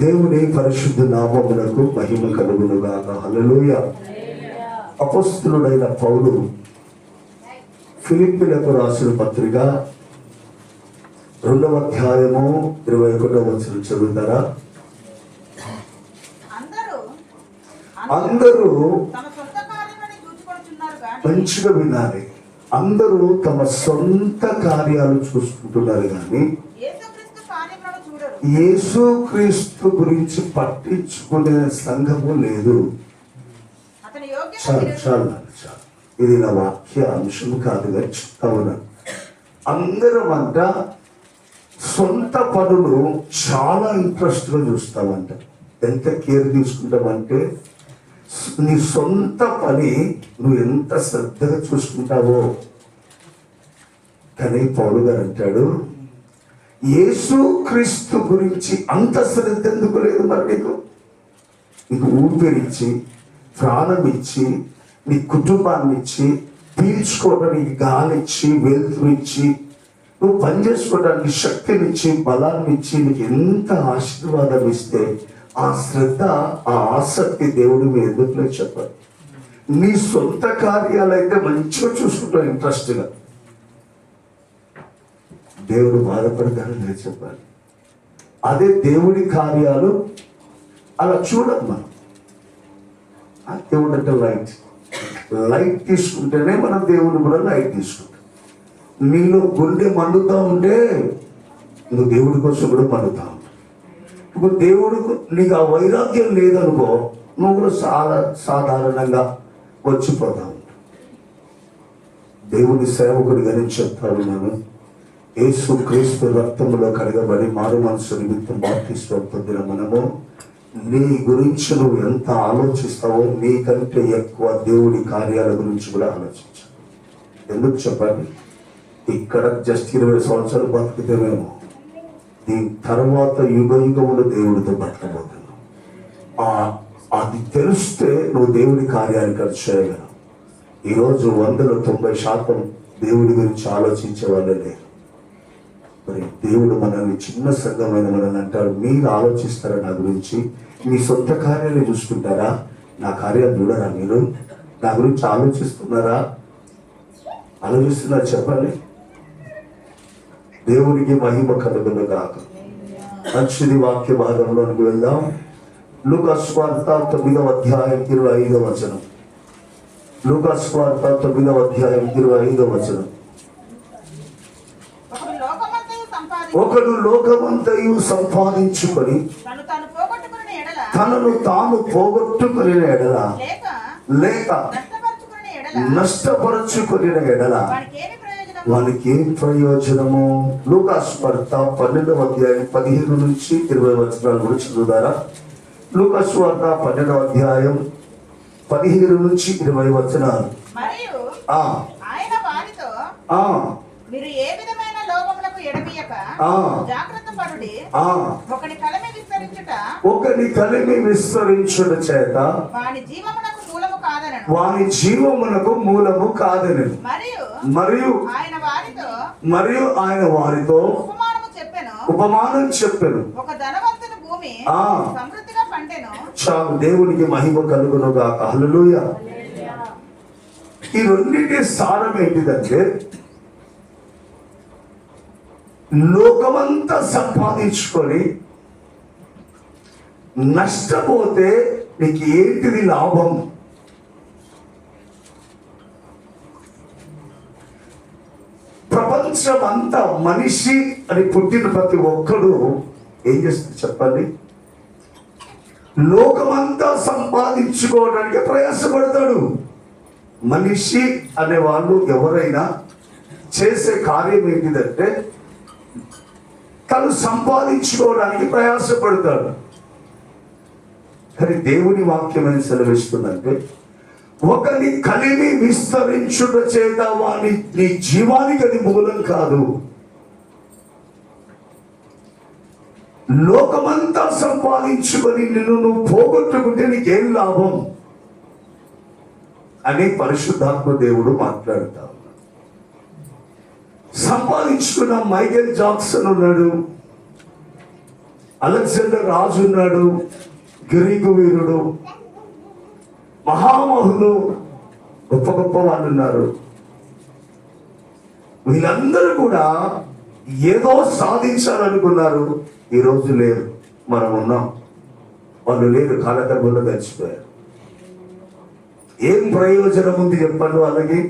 దేవుని పరిశుద్ధ నామమునకు మహిమ కలుగునుగాక. హల్లెలూయా. అపొస్తలుడైన పౌలు ఫిలిప్పీలకు రాసిన పత్రిక 2వ అధ్యాయము 21వ వచనం చదువుతారా? అందరూ మంచిగా వినాలి. అందరూ తమ సొంత కార్యాలు చూసుకుంటున్నారు కానీ యేసుక్రీస్తు గురించి పట్టించుకునే సంఘము లేదు. చాలు. ఇది నా వాక్య అంశం కాదుగా చెప్తా ఉన్నాను. అందరం అంట సొంత పనులు చాలా ఇంట్రెస్ట్గా చూస్తామంట. ఎంత కేర్ తీసుకుంటామంటే నీ సొంత పని నువ్వు ఎంత శ్రద్ధగా చూసుకుంటావో. కానీ పౌలు గారు అంటాడు, యేసుక్రీస్తు గురించి అంత శ్రద్ధ ఎందుకు లేదు? మరి నీకు ఊపిరిచ్చి ప్రాణం ఇచ్చి నీ కుటుంబాన్ని ఇచ్చి పీల్చుకోవడానికి గాలిచ్చి వెలుతురిచ్చి నువ్వు పనిచేసుకోవడానికి శక్తినిచ్చి బలాన్ని ఇచ్చి నీకు ఎంత ఆశీర్వాదం ఇస్తే ఆ శ్రద్ధ ఆ ఆసక్తి దేవుడు మీ ఎందుకులో చెప్పాలి. నీ సొంత కార్యాలైతే మంచిగా చూసుకుంటావు ఇంట్రెస్ట్గా. దేవుడు బాధపడతాడని చెప్పాలి. అదే దేవుడి కార్యాలు అలా చూడదు మనం. దేవుడు అంటే లైట్ తీసుకుంటేనే మనం దేవుడిని కూడా లైట్ తీసుకుంటాం. నీలో గుండె మండుతూ ఉంటే నువ్వు దేవుడి కోసం కూడా మండుతా ఉంటావు. ఇప్పుడు దేవుడికి నీకు ఆ వైరాగ్యం లేదనుకో, నువ్వు కూడా సాధారణంగా వచ్చిపోతా ఉంటావు. దేవుని సేవకుడిగా నేను చెప్తాను, నేను యేసుక్రీస్తు రక్తంలో కడగబడి మారు మనసు నిమిత్తం బాప్తిస్మం పొందిన మనము నీ గురించి నువ్వు ఎంత ఆలోచిస్తావో నీకంటే ఎక్కువ దేవుడి కార్యాల గురించి కూడా ఆలోచించాలి. ఎందుకు చెప్పండి? ఇక్కడ జస్ట్ 20 సంవత్సరాలు బతుకుతేమేమో, దీని తర్వాత యుగ యుగములు దేవుడితో బతకబోతున్నావు. అది తెలిస్తే నువ్వు దేవుడి కార్యాన్ని ఖర్చు చేయగలవు. ఈరోజు 100లో 90% దేవుడి గురించి ఆలోచించే వాళ్ళే లేరు. మరి దేవుడు మనల్ని చిన్న సంఘమైన మనల్ని అంటాడు, మీరు ఆలోచిస్తారా నా గురించి? మీ సొంత కార్యాలు చూసుకుంటారా? నా కార్యాలు చూడరా? మీరు నా గురించి ఆలోచిస్తున్నారా? ఆలోచిస్తున్నారు చెప్పండి. దేవునికి మహిమ కలుగును గాక. మంచిది. వాక్య భాగంలోనికి వెళ్దాం. లూకా సువార్త 9వ అధ్యాయం 25వ వచనం. లూకా సువార్త 9వ అధ్యాయం 25వ వచనం. ఒకడు లోకమంతయు సంపాదించుకొని తనను తాను పోగొట్టుకుని ఎడల లేక నష్టపరచుకుని ఎడల వానికి ఏం ప్రయోజనము? లూకా సువార్త 12వ అధ్యాయం 15 నుంచి 20 వచనాల గురించి చదువుతారా? లూకా సువార్త 12వ అధ్యాయం 15 నుంచి 20 వచనాలు. మీరు ఏ విధమైన లోకములకు ఎడమియక జాగ్రత్త పడుడి. ఒకని కలిమి విస్తరించుట చేత వాని జీవమునకు మూలము కాదనెను. మరియు ఆయన వారితో ఉపమానం చెప్పెను. ఒక ధనవంతుని భూమి సమృద్ధిగా పండెను. చాలు. దేవునికి మహిమ కలుగును గాక. హల్లెలూయా. ఈ రెండింటి సారం ఏంటిదంటే, లోకమంతా సంపాదించుకొని నష్టపోతే నీకు ఏంటిది లాభం? ప్రపంచం అంతా మనిషి అని పుట్టిన ప్రతి ఒక్కడు ఏం చేస్తుంది చెప్పండి? లోకమంతా సంపాదించుకోవడానికి ప్రయాసపడతాడు. మనిషి అనే వాళ్ళు ఎవరైనా చేసే కార్యం ఏంటిదంటే తను సంపాదించుకోవడానికి ప్రయాసపడతాడు. కానీ దేవుని వాక్యం ఏం సెలవిస్తుందంటే, ఒకరి కలిమి విస్తరించుట చేత వాని నీ జీవానికి అది మూలం కాదు. లోకమంతా సంపాదించుకొని నిన్ను నువ్వు పోగొట్టుకుంటే నీకేం లాభం అని పరిశుద్ధాత్మ దేవుడు మాట్లాడతాడు. సంపాదించుకున్న మైకేల్ జాక్సన్ ఉన్నాడు, అలెగ్జాండర్ రాజు ఉన్నాడు, గ్రీకు వీరుడు, మహామహులు, గొప్ప గొప్ప వాళ్ళు ఉన్నారు. వీళ్ళందరూ కూడా ఏదో సాధించాలనుకున్నారు. ఈరోజు లేరు, మనం ఉన్నాం. వాళ్ళు లేరు, కాలగర్భంలో గడిచిపోయారు. ఏం ప్రయోజనం ఉంది చెప్పండి వాళ్ళకి?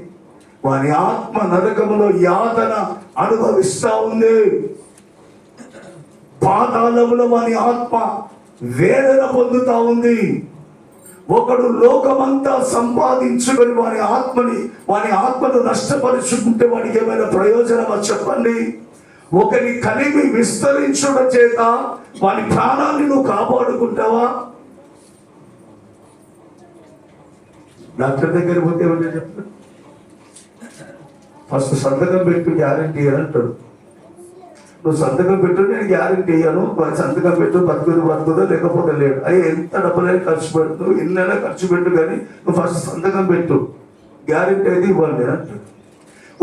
వారి ఆత్మ నరకములో యాతన అనుభవిస్తా ఉంది. పాతాళములో వారి ఆత్మ వేదన పొందుతా ఉంది. ఒకడు లోకమంతా సంపాదించుకొని వారి ఆత్మను నష్టపరుచుకుంటే వాడికి ఏమైనా ప్రయోజనమా చెప్పండి? ఒకరి కలిమి విస్తరించుట చేత వారి ప్రాణాన్ని నువ్వు కాపాడుకుంటావా? డాక్టర్ దగ్గర పోతే ఏమంటే చెప్తాడు, ఫస్ట్ సంతకం పెట్టు, గ్యారంటీ అని అంటాడు. నువ్వు సంతకం పెట్టు, నేను గ్యారంటీ ఇయ్యాను, మరి సంతకం పెట్టు, బతుకుదో లేకపోతే లేడు. అయ్యి ఎంత డబ్బులైనా ఖర్చు పెట్టు, ఎన్నైనా ఖర్చు పెట్టు, కానీ నువ్వు ఫస్ట్ సంతకం పెట్టు, గ్యారంటీ అయితే ఇవ్వండి అంటాడు.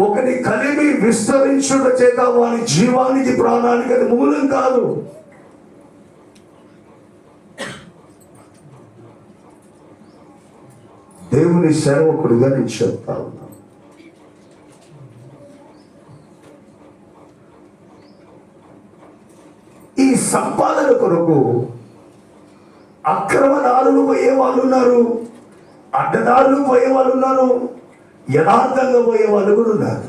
ఒకరి కలిమి విస్తరించుట చేత వారి జీవానికి ప్రాణానికి అది మూలం కాదు. దేవుని సేవకుడిగా నేను చెప్తా ఉన్నాను. ఈ సంపాదన కొరకు అక్రమదారులు పోయే వాళ్ళు ఉన్నారు, అడ్డదారులు పోయే వాళ్ళు ఉన్నారు, యథార్థంగా పోయే వాళ్ళు కూడా ఉన్నారు.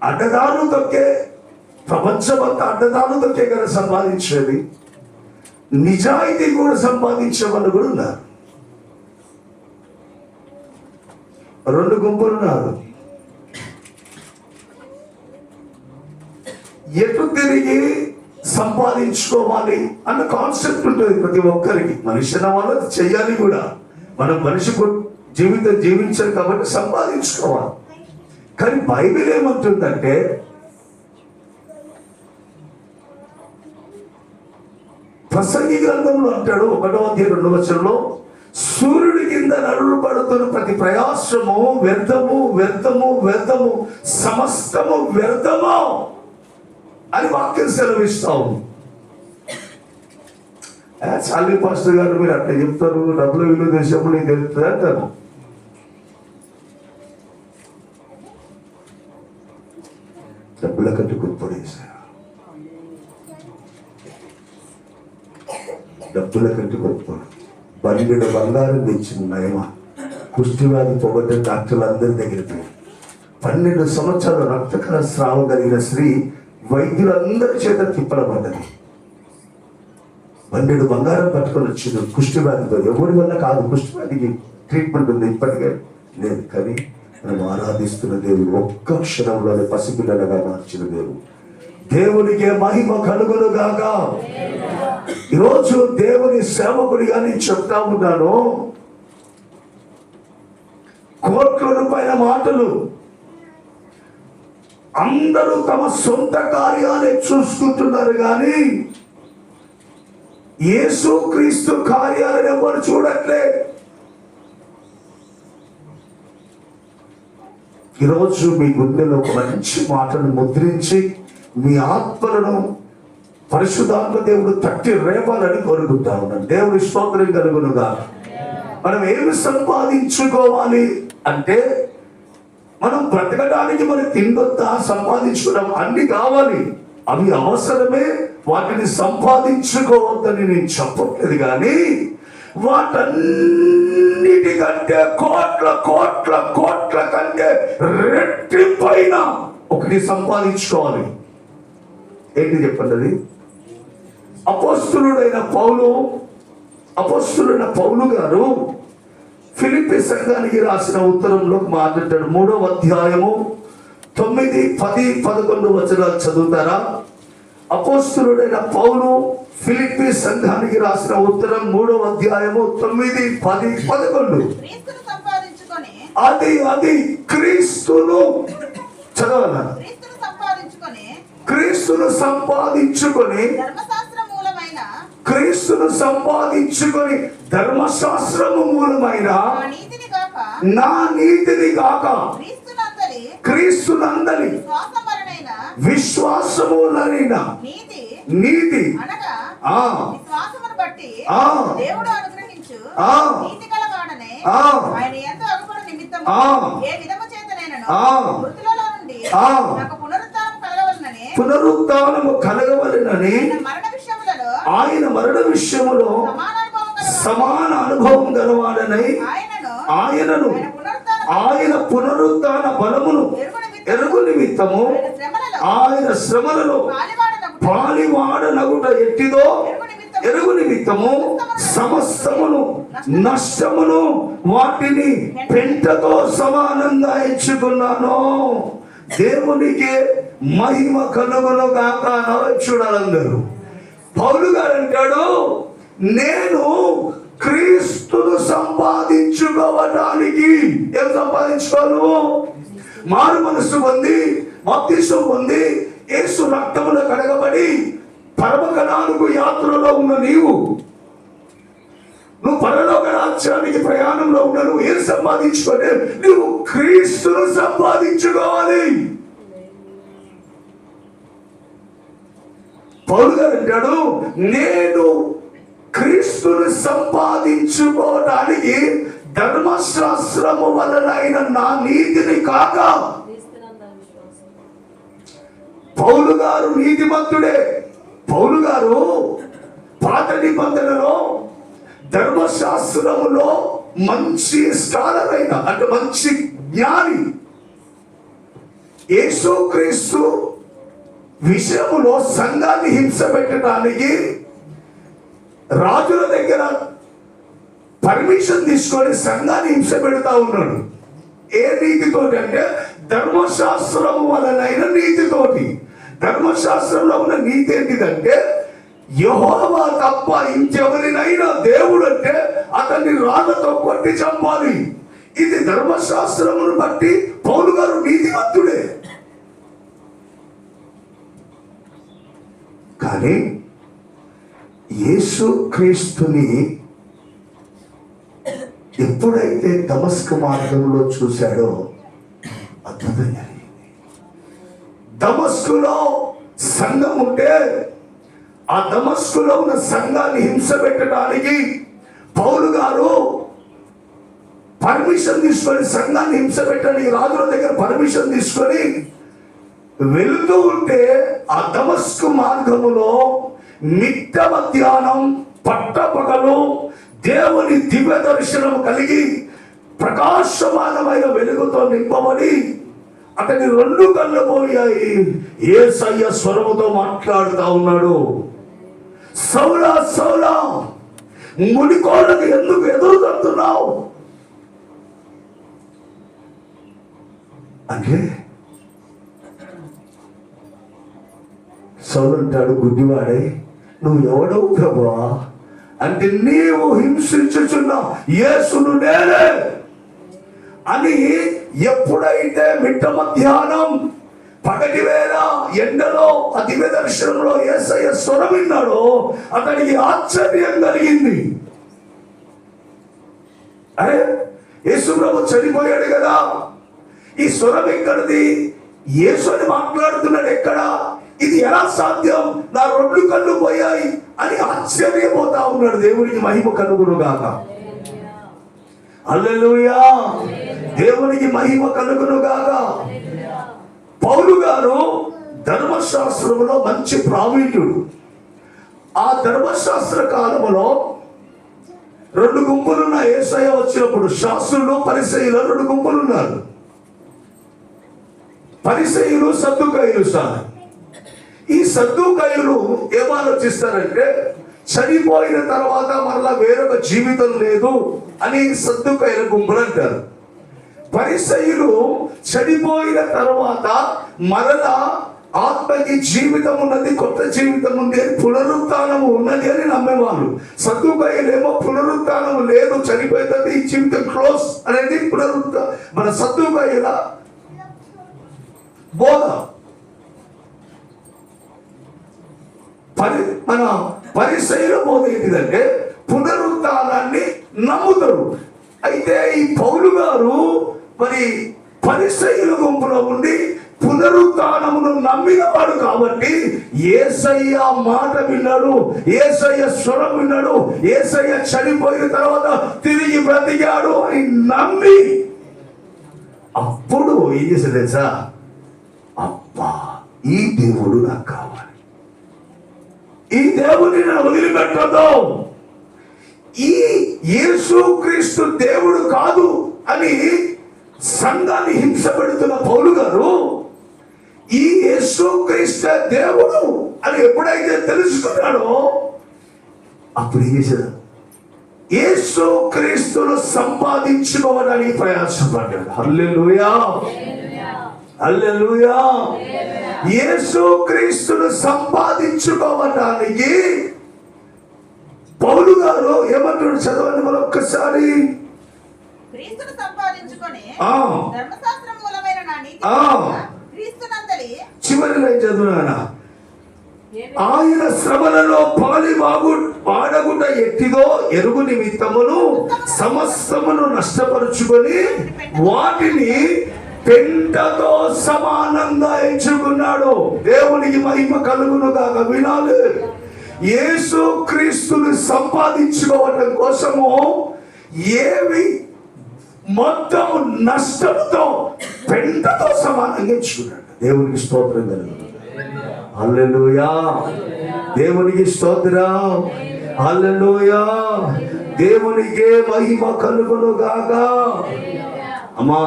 అడ్డదారులు తొక్కే, ప్రపంచమంతా అడ్డదారులు తొక్కే కదా సంపాదించేది. నిజాయితీ కూడా సంపాదించే వాళ్ళు కూడా ఉన్నారు. రెండు గుంపులు ఉన్నారు. ఎటు తిరిగి సంపాదించుకోవాలి అన్న కాన్సెప్ట్ ఉంటుంది ప్రతి ఒక్కరికి. మనిషి అన్న వాళ్ళు చెయ్యాలి కూడా. మనం మనిషి జీవితం జీవించాలి కాబట్టి సంపాదించుకోవాలి. కానీ బైబిల్ ఏమంటుందంటే, ప్రసంగి గ్రంథంలో అంటాడు 1వ అధ్యాయం 2వ వచనంలో, సూర్యుడి కింద నరులు పడుతున్న ప్రతి ప్రయాసము వ్యర్థము, వ్యర్థము, వ్యర్థము, సమస్తము వ్యర్థము అని వాక్యం సెలవిస్తాము. చాలీ పాస్టర్ గారు మీరు అట్లా చెప్తారు, డబ్బుల విలువ దేశంలో నీకు తెలుస్తుంది అంటారు. డబ్బుల కట్టు గొప్పడేశారు, డబ్బుల కంటే గొప్ప. బలిగడ బంగారం తెచ్చిన నయమ కుష్టివ్యాధి పోగొట్ట డాక్టర్లు అందరి దగ్గర పోయి 12 సంవత్సరాల రక్తకర స్రావం కలిగిన స్త్రీ వైద్యులందరి చేత తిప్పలబడ్డది. 12 బంగారం పట్టుకొని వచ్చింది కుష్టివ్యాధితో. ఎవరి వల్ల కాదు, కుష్టివ్యాధికి ట్రీట్మెంట్ ఉంది, ఇప్పటికే లేదు. కానీ మనం ఆరాధిస్తున్న దేవుడు ఒక్క క్షణంలోనే పసిపిల్లలుగా మార్చిన దేవుడు. దేవునికే మహిమ కలుగును గాక. ఈరోజు దేవుని సేవకుడిగా నేను చెప్తా ఉన్నాను. కోట్ల రూపాయల మాటలు, అందరూ తమ సొంత కార్యాలే చూసుకుంటున్నారు, కానీ యేసుక్రీస్తు కార్యాలను ఎవరు చూడట్లే. ఈరోజు మీ గుండెలో ఒక మంచి మాటను ముద్రించి మీ ఆత్మలను పరిశుద్ధాత్మ దేవుడు తట్టి రేపాలని కోరుకుంటా ఉన్నాను. దేవుని స్తోత్రం కలుగునుగా. మనం ఏమి సంపాదించుకోవాలి అంటే, మనం బ్రతకడానికి మనం తిండొద్దా, సంపాదించుకోవడం అన్ని కావాలి, అవి అవసరమే. వాటిని సంపాదించుకోవద్దని నేను చెప్పట్లేదు, కానీ వాటన్నిటికంటే కోట్ల కోట్ల కోట్ల కంటే రెట్టింపైన ఒకటి సంపాదించుకోవాలి. ఏంటి చెప్పండి అది? అపోస్తులుడైన పౌలు గారు ఫిలిప్పీ సంఘానికి రాసిన ఉత్తరంలో మాట్లాడాడు. 3వ అధ్యాయము 9, 10, 11 వచనాలు చదువుతారా? అపోస్తులుడైన పౌలు ఫిలిప్పీ సంఘానికి రాసిన ఉత్తరం 3వ అధ్యాయము 9, 10, 11. అది క్రీస్తును చదవాల. క్రీస్తును సంపాదించుకొని ధర్మశాస్త్రము మూలమైన నా నీతిని గాక క్రీస్తునందలి విశ్వాసములైన నీతి నీతి అనగా ఆ విశ్వాసమును బట్టి ఆ దేవుడు అనుగ్రహించు ఆ నీతి కలవాడనే ఆ ఆయన ఎంతో అగుపడు నిమిత్తము ఆ ఏ విధము చేత నేను ఆ మృతులలో నుండి ఆ నాకు పునరుత్థానం కలగవలనని పునరుత్థానము కలగవలెనని ఆయన మరణ విషయములలో ఆయన మరణ విషయములో సమాన సమాన అనుభవం కలవాడని అనుభవం గలవాడనై ఆయనను ఆయన పునరుత్థాన బలమును ఎరుగు నిమిత్తము ఆయన శ్రమలలో పాలివాడనగుట ఎట్టిదో ఎరుగు నిమిత్తము సమస్తమును నష్టమును వాటిని పెంటతో సమానంగా ఎంచుకున్నాను. దేవునికి మహిమ కలుగును గాక. చూడాలందరూ పౌలు గారు అంటాడు, నేను క్రీస్తును సంపాదించుకోవడానికి. ఏం సంపాదించుకోను? మారు మనసు పొంది బాప్తిసం పొంది యేసు రక్తములో కడగబడి పరమగణాలకు యాత్రలో ఉన్న నువ్వు పరలోక రాజ్యానికి ప్రయాణంలో ఉన్న నువ్వు ఏం సంపాదించుకోలే, నువ్వు క్రీస్తును సంపాదించుకోవాలి. పౌలు గారు అంటాడు, నేను క్రీస్తును సంపాదించుకోవడానికి ధర్మశాస్త్రము వలనైన నా నీతిని కాక. పౌలు గారు నీతిమంతుడే. పౌలు గారు పాత నిబంధనలో ధర్మశాస్త్రములో మంచి స్కాలర్ అయిన, అంటే మంచి జ్ఞాని. యేసుక్రీస్తు విషయములో సంఘాన్ని హింస పెట్టడానికి రాజుల దగ్గర పర్మిషన్ తీసుకొని సంఘాన్ని హింస పెడతా ఉన్నాడు. ఏ నీతితోటి అంటే ధర్మశాస్త్రము వలనైన నీతితోటి. ధర్మశాస్త్రంలో ఉన్న నీతి ఏంటిదంటే యెహోవా తప్ప ఇంకెవరినైనా దేవుడు అంటే అతన్ని రాళ్లతో కొట్టి చంపాలి. ఇది ధర్మశాస్త్రమును బట్టి పౌలు గారు నీతిమంతుడే. కానీ యేసు క్రీస్తుని ఎప్పుడైతే దమస్కు మార్గంలో చూశాడో అద్భుతం జరిగింది. దమస్కులో సంఘం ఉంటే ఆ దమస్కులో ఉన్న సంఘాన్ని హింస పెట్టడానికి పౌలు గారు పర్మిషన్ తీసుకొని, సంఘాన్ని హింస పెట్టడానికి రాజుల దగ్గర పర్మిషన్ తీసుకొని వెళుతూ ఉంటే ఆ దమస్కు మార్గములో మిట్ట మధ్యాహ్నం పట్టపగలు దేవుని దివ్య దర్శనం కలిగి ప్రకాశమానమైన వెలుగుతో నింపబడి అతని రెండు కళ్ళు పోయాయి. యేసయ్య స్వరముతో మాట్లాడుతా ఉన్నాడు, సౌలా సౌలా మునికోళ్ళకి ఎందుకు ఎదురు తడుతున్నావు అంటే సౌలు అంటాడు, గుడ్డివాడే, నువ్వు ఎవడవు ప్రభువా అంటే, నీవు హింసించుచున్న యేసును నేనే అని. ఎప్పుడైతే మిట్ట మధ్యాహ్నం పగటి వేళ ఎండలో ఆ దివ్య దర్శనంలో యేసయ్య స్వరం విన్నాడో అతనికి ఆశ్చర్యం కలిగింది. అరే, యేసు ప్రభు చనిపోయాడు కదా, ఈ స్వరం ఎక్కడిది? యేసు అని మాట్లాడుతున్నాడు ఎక్కడ? ఇది ఎలా సాధ్యం? నా రెండు కళ్ళు పోయాయి అని ఆశ్చర్యపోతా ఉన్నాడు. దేవునికి మహిమ కలుగును గాక. హల్లెలూయా. దేవునికి మహిమ కలుగును గాక. పౌలు గారు ధర్మశాస్త్రంలో మంచి ప్రావీణ్యుడు. ఆ ధర్మశాస్త్ర కాలంలో రెండు గుంపులున్న యేసయ్య వచ్చినప్పుడు శాస్త్రులు పరిసయ్యులు రెండు గుంపులు ఉన్నారు. పరిసయ్యులు సద్దుకాయులు సార్. ఈ సద్దుకాయులు ఏం ఆలోచిస్తారంటే చనిపోయిన తర్వాత మరలా వేరొక జీవితం లేదు అని సద్దుకాయుల గుంపులు అంటారు. పరిసయ్యులు చనిపోయిన తర్వాత మరలా ఆత్మకి జీవితం ఉన్నది, కొత్త జీవితం ఉంది అని, పునరుత్థానము ఉన్నది అని నమ్మేవాళ్ళు. సద్దుకాయులేమో పునరుత్థానం లేదు, చనిపోతుంది, ఈ జీవితం క్లోజ్ అనేది మన సద్దుకాయుల బోధ. మన పరిసయ్యుల బోధ ఏంటిదంటే పునరుత్థానాన్ని నమ్ముతారు. అయితే ఈ పౌలు గారు మరి పరిసయ్యుల గుంపులో ఉండి పునరుత్థానమును నమ్మినవాడు కాబట్టి యేసయ్య మాట విన్నాడు, యేసయ్య స్వరం విన్నాడు, యేసయ్య చనిపోయిన తర్వాత తిరిగి బ్రతికాడు అని నమ్మి అప్పుడు ఏం చేశాడు తెలుసా? అబ్బా, ఈ దేవుడు నాకు కావాలి, ఈ దేవుడిని నేను వదిలిపెట్టదు, ఈ యేసుక్రీస్తు దేవుడు కాదు అని సంఘాన్ని హింస పెడుతున్న పౌలు గారు ఈ యేసుక్రీస్తు దేవుడు అని ఎప్పుడైతే తెలుసుకున్నాడో అప్పుడు ఏం చేశాడు? యేసుక్రీస్తును సంపాదించుకోవడానికి ప్రయాసపడ్డాడు. హల్లెలూయా, హల్లెలూయా. యేసుక్రీస్తును సంపాదించుకోవడానికి పౌలు గారు ఏమంటాడు? చదవండి మరొక్కసారి. క్రీస్తును సంపాదించుకొని ఆ. ధర్మశాస్త్ర మూలమైన నా నీతి ఆ. క్రీస్తునందలి చివరి లైన్ చదువునా? ఆయన శ్రమలలో వాడగుట ఎట్టిదో ఎరుగు నిమిత్తమును సమస్తమును నష్టపరుచుకొని వాటిని పెంటతో సమానంగా ఎంచుకున్నాడు. దేవునికి మహిమ కలుగును గాక. వినాలి, యేసు క్రీస్తుని సంపాదించుకోవడం కోసము ఏవి మొత్తం నష్టంతో పెంటతో సమానంగా ఎంచుకున్నాడు. దేవునికి స్తోత్రం కలుగును. హల్లెలూయా, దేవునికి స్తోత్రం. హల్లెలూయా, దేవునికే మహిమ కలుగును గాక. అమ్మా,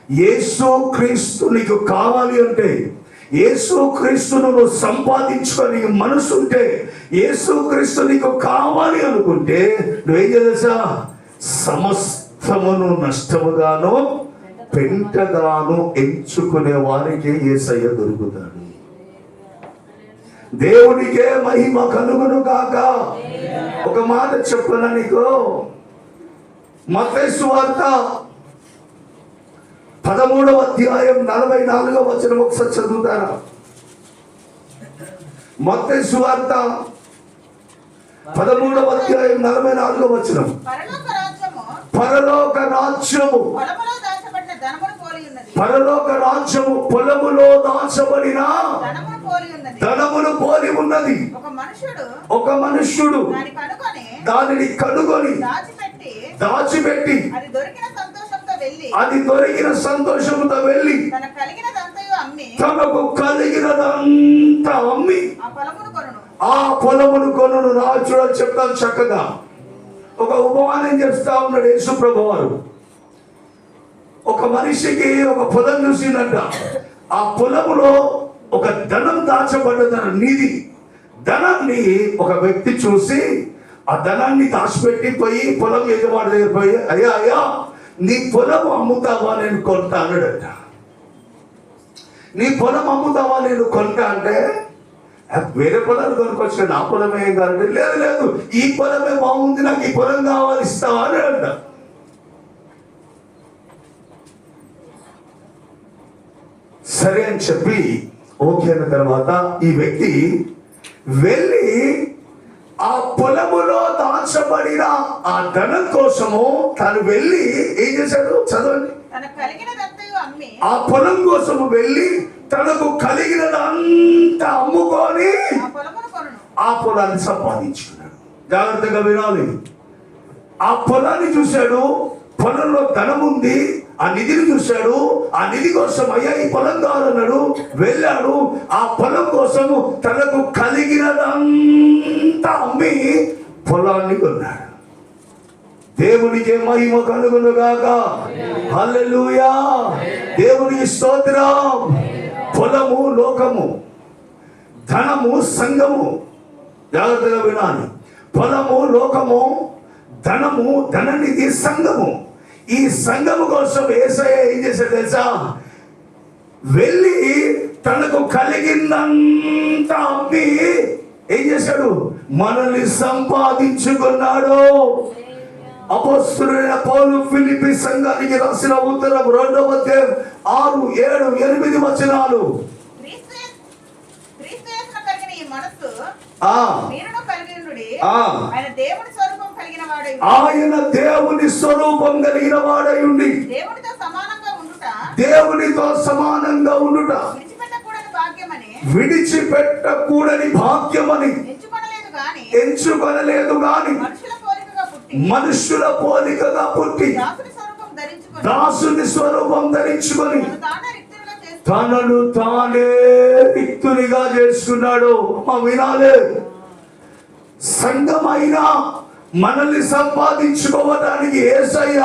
యేసు క్రీస్తు నీకు కావాలి అంటే, యేసు క్రీస్తును నువ్వు సంపాదించుకొని మనసు ఉంటే, యేసు క్రీస్తు నీకు కావాలి అనుకుంటే నువ్వేం చేసా? సమస్తమును నష్టముగాను పెంటగాను ఎంచుకునే వారికి యేసయ్య దొరుకుతాడు. దేవునికే మహిమ కలుగును గాక. ఒక మాట చెప్పనా నీకు? మత్తయి సువార్త 13వ అధ్యాయం 44వ వచనం ఒకసారి చదువుతారా? మత్తయి సువార్త 13వ అధ్యాయం 44వ వచనం. పరలోక రాజ్యము పొలములో దాచబడిన ధనమును పోలి ఉన్నది. పరలోక రాజ్యము పొలములో దాచబడిన ధనమును పోలి ఉన్నది. ఒక మనుష్యుడు దానిని కనుగొని దాచిపెట్టి అది దొరికిన సంతోషంతో వెళ్ళి తనకు కలిగినదంతా అమ్మి ఆ పొలమును కొనును. చూడాలి, చెప్తాను చక్కగా. ఒక ఉపమానం చేస్తా ఉన్నాడు యేసు ప్రభు వారు. ఒక మనిషికి ఒక పొలం చూసిందంట. ఆ పొలములో ఒక ధనం దాచబడ్డదన్న నిధి. ధనాన్ని ఒక వ్యక్తి చూసి ఆ ధనాన్ని దాచిపెట్టి పోయి పొలం యజమాని దగ్గర పోయి, అయ్యా అయ్యా నీ పొలం అమ్ముతావా, నేను కొంటా అన్నాడట. నీ పొలం అమ్ముతావా, నేను కొంటా అంటే, వేరే పొలాలు కొనుక్కొచ్చు, నా పొలం ఏం కాదంటే, లేదు లేదు ఈ పొలమే బాగుంది, నాకు ఈ పొలం కావాలి, ఇస్తావా అని అంట. సరే అని చెప్పి ఓకే అన్న తర్వాత ఈ వ్యక్తి వెళ్ళి ఆ పొలములో దాచబడిన ఆ ధనం కోసము తను వెళ్ళి ఏం చేశాడు? చదవండి. ఆ పొలం కోసము వెళ్ళి తనకు కలిగినదంతా అమ్ముకొని ఆ పొలాన్ని సంపాదించుకున్నాడు. జాగ్రత్తగా వినాలి. ఆ పొలాన్ని చూశాడు, పొలంలో ధనం ఉంది, ఆ నిధిని చూశాడు. ఆ నిధి కోసం అయ్యా ఈ పొలం కావాలన్నాడు. వెళ్ళాడు, ఆ పొలం కోసము తనకు కలిగినదంతా అమ్మి పొలాన్ని కొన్నాడు. దేవునికి మహిమ కలుగును గాక. హల్లెలూయా, దేవునికి స్తోత్రం. పొలము లోకము, ధనము సంఘము. జాగ్రత్తగా వినాలి. పొలము లోకము, ధనము ధననిధి సంఘము. ఈ సంఘము కోసం యేసయ్య ఏం చేశాడు తెలుసా? వెళ్ళి తనకు కలిగిందంతా అమ్మి ఏం చేశాడు? మనల్ని సంపాదించుకున్నాడు. అపోస్తలుడైన పౌలు ఫిలిప్పీ సంఘానికి రాసిన ఉత్తరం 2వ అధ్యాయం 6, 7, 8 వచనాలు. ఆయన దేవుని స్వరూపం కలిగిన వాడై ఉండి దేవునితో సమానంగా ఉండుట విడిచిపెట్టకూడని భాగ్యమని విడిచిపెట్టకూడని భాగ్యమని ఎంచుకొనలేదు గాని ఎంచుకొనలేదు గాని మనుషుల పోలికగా పుట్టి మనుషుల పోలికగా పుట్టి దాసుని స్వరూపం ధరించుకొని దాసుని స్వరూపం ధరించుకొని తనను తానే రిక్తునిగా చేసుకుని తనను తానే రిక్తునిగా చేసుకున్నాడు. వినాలే, సంఘమైనా మనల్ని సంపాదించుకోవడానికి యేసయ్య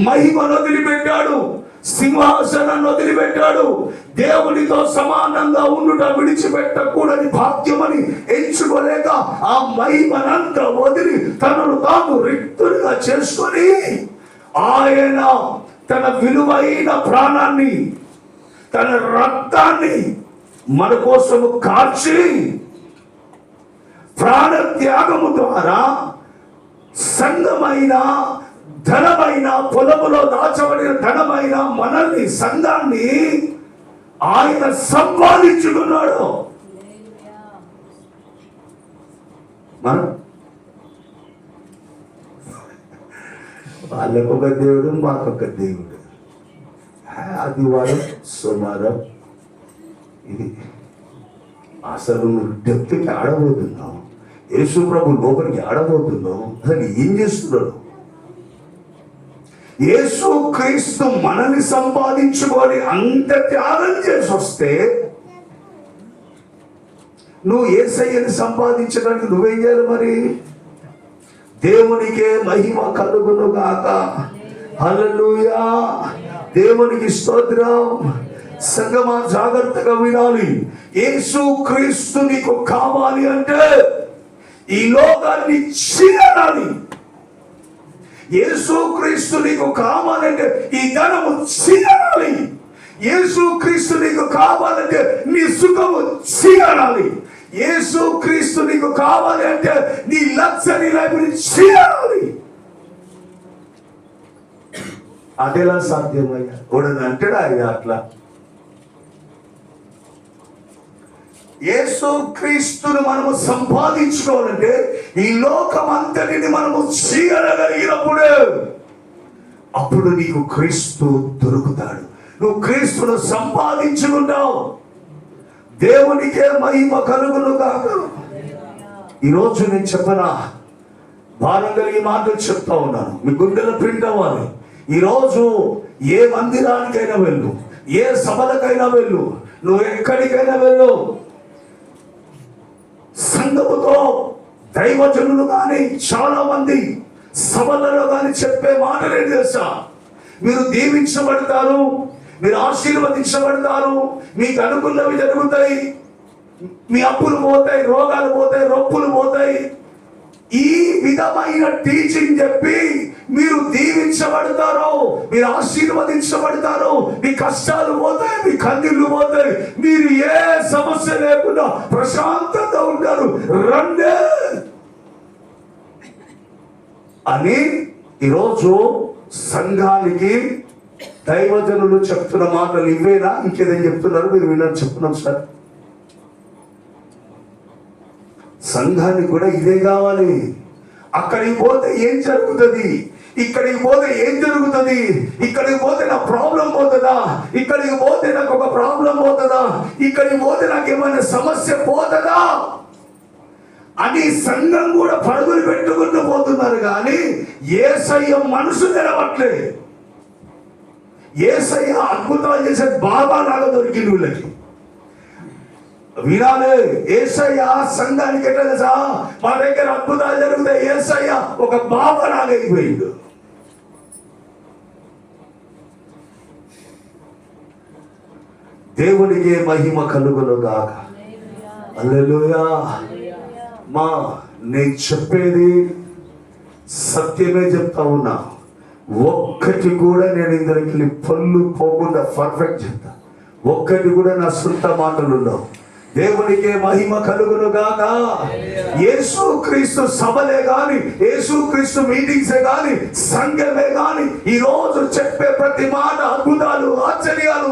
మహిమను వదిలిపెట్టాడు, సింహాసనాన్ని వదిలిపెట్టాడు. దేవునితో సమానంగా ఉండుట విడిచిపెట్టకూడని భాగ్యమని ఎంచుకోలేక ఆ మహిమనంతా వదిలి తనను తాను రిక్తునిగా చేసుకొని ఆయన తన విలువైన ప్రాణాన్ని, తన రక్తాన్ని మన కోసము కార్చి ప్రాణ త్యాగము ద్వారా సంఘమైన ధనమైన, పొలములో దాచబడిన ధనమైన మనల్ని, సంఘాన్ని ఆయన సంపాదించుకున్నాడు. మనం వాళ్ళకొక దేవుడు, మాకొక దేవుడు. ఆదివారం, సోమవారం, ఇది అసలు నువ్వు డెప్త్కి ఆడబోతున్నావు. యేసు ప్రభు లోపలికి ఆడబోతున్నావు. అసలు ఏం చేస్తున్నాడు? యేసు క్రీస్తు మనల్ని సంపాదించుకొని అంత త్యాగం చేసి వస్తే నువ్వు యేసయ్యని సంపాదించడానికి నువ్వేం చేయాలి? మరి దేవునికే మహిమ కలుగును గాక. హల్లెలూయా, దేవునికి స్తోత్రం. సంగమా, జాగ్రత్తగా వినాలి. యేసు క్రీస్తు నీకు కావాలి అంటే ఈ లోకాన్ని చీరాలి. యేసు క్రీస్తు నీకు కావాలంటే ఈ ధనము చీరాలి. యేసు క్రీస్తు నీకు కావాలంటే నీ సుఖము చీరాలి. యేసు క్రీస్తు నీకు కావాలి అంటే నీ లగ్జరీ లైఫ్ చీరాలి. అదెలా సాధ్యమయ్యా? కూడా అంటాడా అయ్యా అట్లా? యేసు క్రీస్తును మనము సంపాదించుకోవాలంటే ఈ లోకమంతటిని మనము చేయగలిగినప్పుడే అప్పుడు నీకు క్రీస్తు దొరుకుతాడు. నువ్వు క్రీస్తును సంపాదించుకుంటావు. దేవునికే మహిమ కలుగును కాక. ఈరోజు నేను చెప్పనా, భారం కలిగి మాటలు చెప్తా ఉన్నాను, మీ గుండెలో ప్రింట్ అవ్వాలి. ఈరోజు ఏ మందిరానికైనా వెళ్ళు, ఏ సభలకైనా వెళ్ళు, నువ్వు ఎక్కడికైనా వెళ్ళు, సంఘముతో దైవజనులు కానీ చాలా మంది సభలలో కానీ చెప్పే మాటలు ఏంటి తెలుసా? మీరు దీవించబడతారు, మీరు ఆశీర్వదించబడతారు, మీకు అనుకున్నవి జరుగుతాయి, మీ అప్పులు పోతాయి, రోగాలు పోతాయి, రొప్పులు పోతాయి. ఈ విధమైన టీచింగ్ చెప్పి మీరు దీవించబడతారు, మీరు ఆశీర్వదించబడతారు, మీ కష్టాలు పోతాయి, మీ కన్నీళ్లు పోతాయి, మీరు ఏ సమస్య లేకుండా ప్రశాంతంగా ఉంటారు, రండే అని ఈరోజు సంఘానికి దైవజనులు చెప్తున్న మాటలు ఇవేనా? ఇంకేదేం చెప్తున్నారు? మీరు విన్నారు? చెప్తున్నాం సార్. సంఘానికి కూడా ఇదే కావాలి. అక్కడికి పోతే ఏం జరుగుతుంది, ఇక్కడికి పోతే ఏం జరుగుతుంది, ఇక్కడికి పోతే నా ప్రాబ్లం పోతుందా, ఇక్కడికి పోతే నాకు ఒక ప్రాబ్లం పోతుందా, ఇక్కడికి పోతే నాకు ఏమైనా సమస్య పోతుందా అని సంఘం కూడా పరుగులు పెట్టుకుంటూ పోతున్నారు. కానీ యేసయ్య మనసు తెరవట్లే. యేసయ్య అద్భుతాలు చేసే బాబా లాగా దొరికింది వీళ్ళకి. వినాలే, యేసయ్య సంఘానికి ఎట్లా తెలుసా? మా దగ్గర అద్భుతాలు జరుగుతాయి, యేసయ్య ఒక బాబా లాగా అయిపోయిండు. దేవునికి మహిమ కలుగును గాక. హల్లెలూయా. మా నేను చెప్పేది సత్యమే చెప్తా ఉన్నా. ఒక్కటి కూడా నేను ఇందులోకి పళ్ళు పోకుండా పర్ఫెక్ట్ చెప్తా. ఒక్కటి కూడా నా సొంత మాటలు ఉండవు. దేవునికే మహిమ కలుగును గాక. యేసు క్రీస్తు సభలే గాని, యేసు క్రీస్తు మీటింగ్సే గాని, సంఘమే గాని ఈ రోజు చెప్పే ప్రతి మాట అద్భుతాలు, ఆశ్చర్యాలు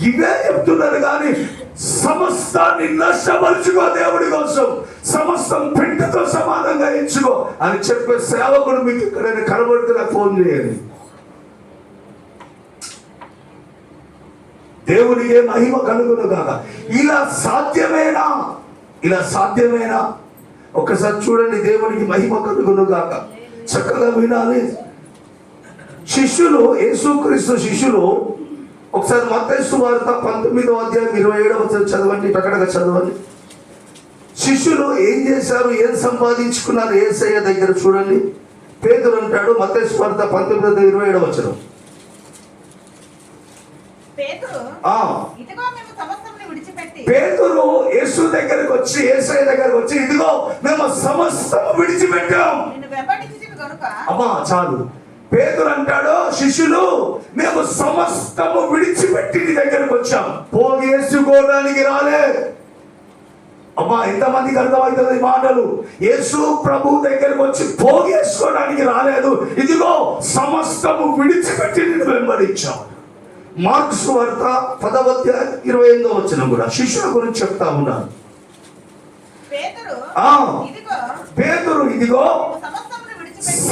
ఇవే చెప్తున్నారు. కానీ సమస్తాన్ని నష్టపరుచుకో, దేవుడి కోసం సమస్తం పెంటతో సమానంగా ఎంచుకో అని చెప్పే సేవకుడు మీకు ఎక్కడైనా కనబడుతున్నా ఫోన్ చేయండి. దేవునికే మహిమ కలుగును గాక. ఇలా సాధ్యమేనా? ఇలా సాధ్యమేనా? ఒక్కసారి చూడండి, దేవునికి మహిమ కలుగును గాక. చక్కగా వినాలి. శిష్యులు, యేసుక్రీస్తు శిష్యులు, ఒకసారి మత్తయి సువార్త 19వ అధ్యాయం 27వ వచనం చదవండి, టకటక చదవండి. శిష్యులు ఏం చేశారు, ఏం సంపాదించుకున్నారు యేసయ్య దగ్గర చూడండి. పేతురు అంటాడు, మత్తయి సువార్త 19:27 వచనం. పేతురు ఆ ఇదిగో మేము సమస్తమును విడిచిపెట్టి పేతురు యేసు దగ్గరకు వచ్చి, యేసయ్య దగ్గరకు వచ్చి, ఇదిగో మేము సమస్తము విడిచిపెట్టాం. నిన్ను వెంబడించితివి గనుక అమ్మా చాలు. పేతురు అంటాడు, శిష్యులు మేము సమస్తము విడిచిపెట్టి నీ దగ్గరకు వచ్చాం, పోగేసుకోవడానికి రాలే. అమ్మా ఎంతమందికి అర్థమవుతుంది ఈ మాటలు? యేసు ప్రభు దగ్గరకు వచ్చి పోగేసుకోవడానికి రాలేదు, ఇదిగో సమస్తము విడిచిపెట్టి నిన్ను వెంబడించాం. మార్క్స్ వార్త 10వ అధ్యాయం 28వ వచనం కూడా శిష్యుల గురించి చెప్తా ఉన్నాను. పేతురు ఆ ఇదిగో పేతురు ఇదిగో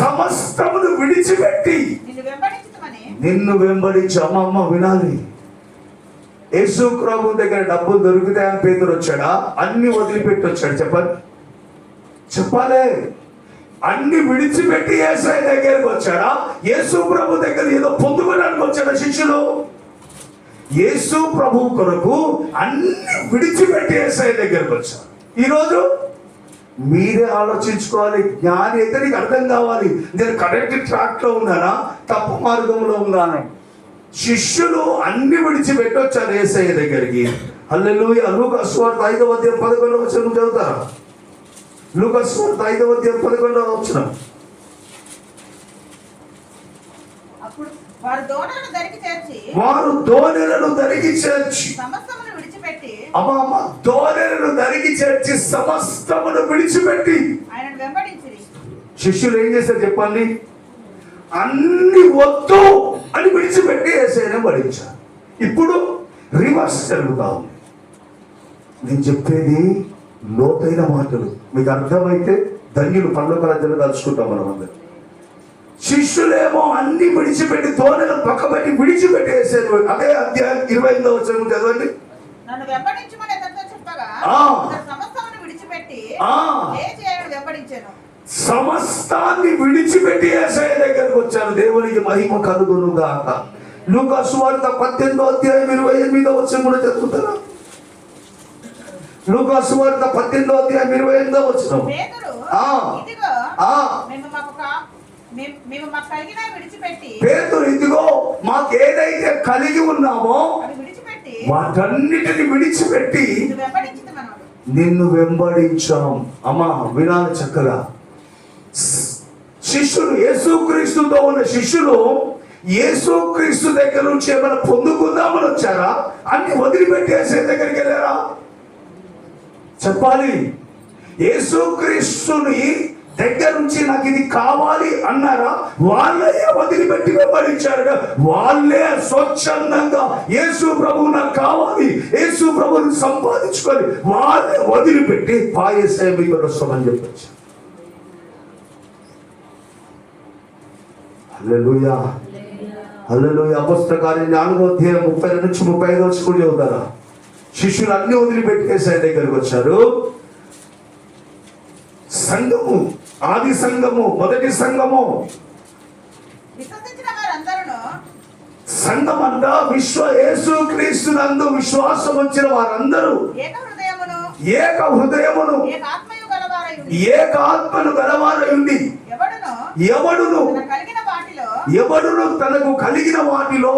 సమస్తమును విడిచిపెట్టి నిన్ను వెంబడించుతామని నిన్ను వెంబడించి. అమ్మ వినాలి. యేసు ప్రభు దగ్గర డబ్బులు దొరుకుతాయని పేతురు వచ్చాడా? అన్ని వదిలిపెట్టి వచ్చాడు? చెప్పాలే. అన్ని విడిచిపెట్టి యేసయ్య దగ్గరకు వచ్చాడా? యేసు ప్రభు దగ్గర ఏదో పొందుకోవడానికి వచ్చాడా శిష్యులు? యేసు ప్రభు కొరకు అన్ని విడిచిపెట్టి యేసయ్య దగ్గరకు వచ్చాడు. ఈరోజు మీరే ఆలోచించుకోవాలి. జ్ఞాని అయితే నీకు అర్థం కావాలి, నేను కరెక్ట్ ట్రాక్ లో ఉన్నానా, తప్పు మార్గంలో ఉన్నాను. శిష్యులు అన్ని విడిచిపెట్టి వచ్చారు యేసయ్య దగ్గరికి. హల్లెలూయా. లూకాసు వార్త 5వ అధ్యాయం 11వ వచనం చదువుతారా? లూకాసు వార్త 5వ అధ్యాయం 11వ వచనం. అప్పుడు వారు దోణలను దరికి చేర్చి సమస్తమును విడిచిపెట్టి దోణలను దరికి చేర్చి సమస్తమును విడిచిపెట్టి ఆయనను వెంబడించిరి. శిష్యులు ఏం చేశారు చెప్పండి? అన్ని వద్దు అని విడిచిపెట్టి యేసయ్యను వెంబడించారు. ఇప్పుడు రివర్స్ జరుగుతా ఉంది. నేను చెప్పేది లోతైన మాటలు, మీకు అర్థమైతే ధన్యులు, పరలోక రాజ్యంలో కలుసుకుంటాం మనం అందరం. శిష్యులేమో అన్ని విడిచిపెట్టి తోనెలను పక్కబెట్టి విడిచిపెట్టి వేసారు. అదే అధ్యాయం 28వ వచనం చదవండి. నన్ను వెంబడించమని ఎంతో చెప్పగా సమస్తమును విడిచిపెట్టి లేచి ఆయనను వెంబడించాను. సమస్తాన్ని విడిచిపెట్టి యేసయ్య దగ్గరకు వచ్చారు. దేవునికి మహిమ కలుగును గాక. లూకాసు వార్త 18వ అధ్యాయం 28వ వచనం కూడా చదువుతారా? లూకాసు వార్త 18వ అధ్యాయం 28వ వచనం. పేతురు ఇదిగో మేము మాకు కలిగిన విడిచిపెట్టి పేతురు ఇదిగో మాకు ఏదైతే కలిగి ఉన్నామో విడిచిపెట్టి వాటన్నిటిని విడిచిపెట్టి నిన్ను వెంబడించాం. అమ్మా వినాలి చక్కగా. శిష్యులు, యేసుక్రీస్తుతో ఉన్న శిష్యులు యేసుక్రీస్తు దగ్గర నుంచి ఏమైనా పొందుకుందామని వచ్చారా? అన్ని వదిలిపెట్టి యేసయ్య దగ్గరికి వెళ్ళారా? చెప్పాలి. యేసుక్రీస్తుని దగ్గర నుంచి నాకు ఇది కావాలి అన్నారా? వాళ్ళే వదిలిపెట్టి వెంబడించారు. వాళ్ళే స్వచ్ఛందంగా యేసు ప్రభు నాకు కావాలి, యేసు ప్రభుని సంపాదించుకొని వాళ్ళే వదిలిపెట్టి యేసయ్య మీకు వస్తామని చెప్పచ్చు. హల్లెలూయా, హల్లెలూయా. అపొస్తలుల కార్యం 4వ అధ్యాయం 30 నుంచి 35 వరకు కూడా చదువుతారా? శిష్యులు అన్ని వదిలిపెట్టి యేసయ్య దగ్గరికి వచ్చారు. సంఘము, ఆది సంఘము, మొదటి సంఘము, సంఘమంట యేసుక్రీస్తునందు విశ్వాసం వచ్చిన వారందరూ ఏక హృదయమును ఏక ఆత్మను గలవారై ఉండి ఎవడును తనకు కలిగిన వాటిలో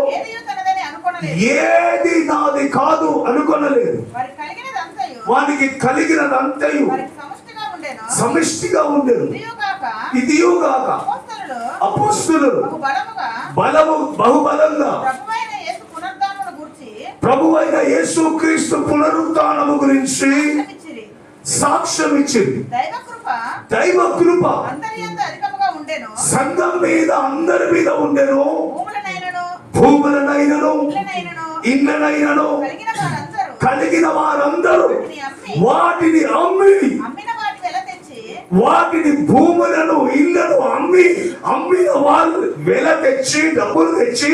ఏది నాది కాదు అనుకొనలేదు. వానికి కలిగినదంతయు సమిష్టిగా ఉండేది. ఇదియుగాక అపోస్తలులు బహుబలంగా ప్రభువైన యేసుక్రీస్తు పునరుత్థానము గురించి సాక్ష్యం ఇచ్చింది. దైవ కృప సంఘం మీద, అందరి మీద ఉండెను. భూములనైనను ఇళ్ళనైనను కలిగిన వారందరూ వాటిని అమ్మి, వాటిని భూములను ఇళ్లను అమ్మిన వాళ్ళు వెల తెచ్చి, డబ్బులు తెచ్చి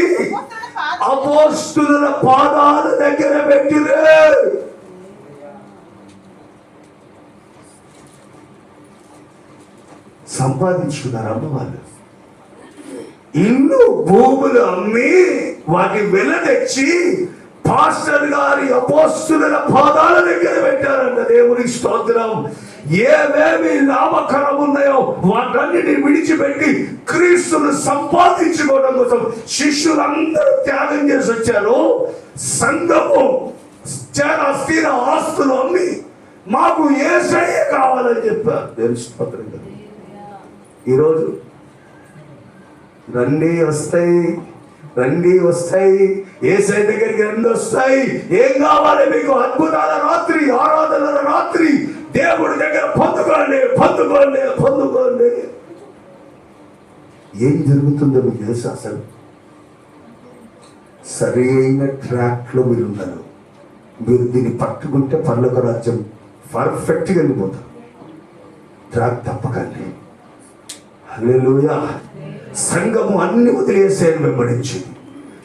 అపోస్తుల పాదాల దగ్గర పెట్టిరే. సంపాదించుకున్నారు వాళ్ళు. ఇల్లు భూములు అమ్మి వాటి వెల తెచ్చి పాస్టర్ గారి అపోస్తుల పాదాల దగ్గర పెట్టారంట. దేవునికి స్తోత్రం. ఏవేవి లాభకరం ఉన్నాయో వాటన్నిటిని విడిచిపెట్టి క్రీస్తును సంపాదించుకోవడం కోసం శిష్యులందరూ త్యాగం చేసి వచ్చారు. సంఘము చాలా స్థిర ఆస్తులు అమ్మి మాకు యేసయ్య కావాలని చెప్పారు. దేవునికి స్తోత్రం. ఈరోజు రండి వస్తాయి యేసయ్య దగ్గరికి రండి వస్తాయి. ఏం కావాలి మీకు? అద్భుతాల రాత్రి, ఆరాధనల రాత్రి, దేవుడి దగ్గర పొందుకోండి. ఏం జరుగుతుందో మీకు తెలుసు? అసలు సరైన ట్రాక్ లో మీరు ఉన్నారు. మీరు దీన్ని పట్టుకుంటే పర్లోక రాజ్యం పర్ఫెక్ట్గా వెళ్ళిపోతారు. ట్రాక్ తప్పకండి. హల్లెలూయా. సంఘము అన్ని వదిలేసేని వెంబడించింది.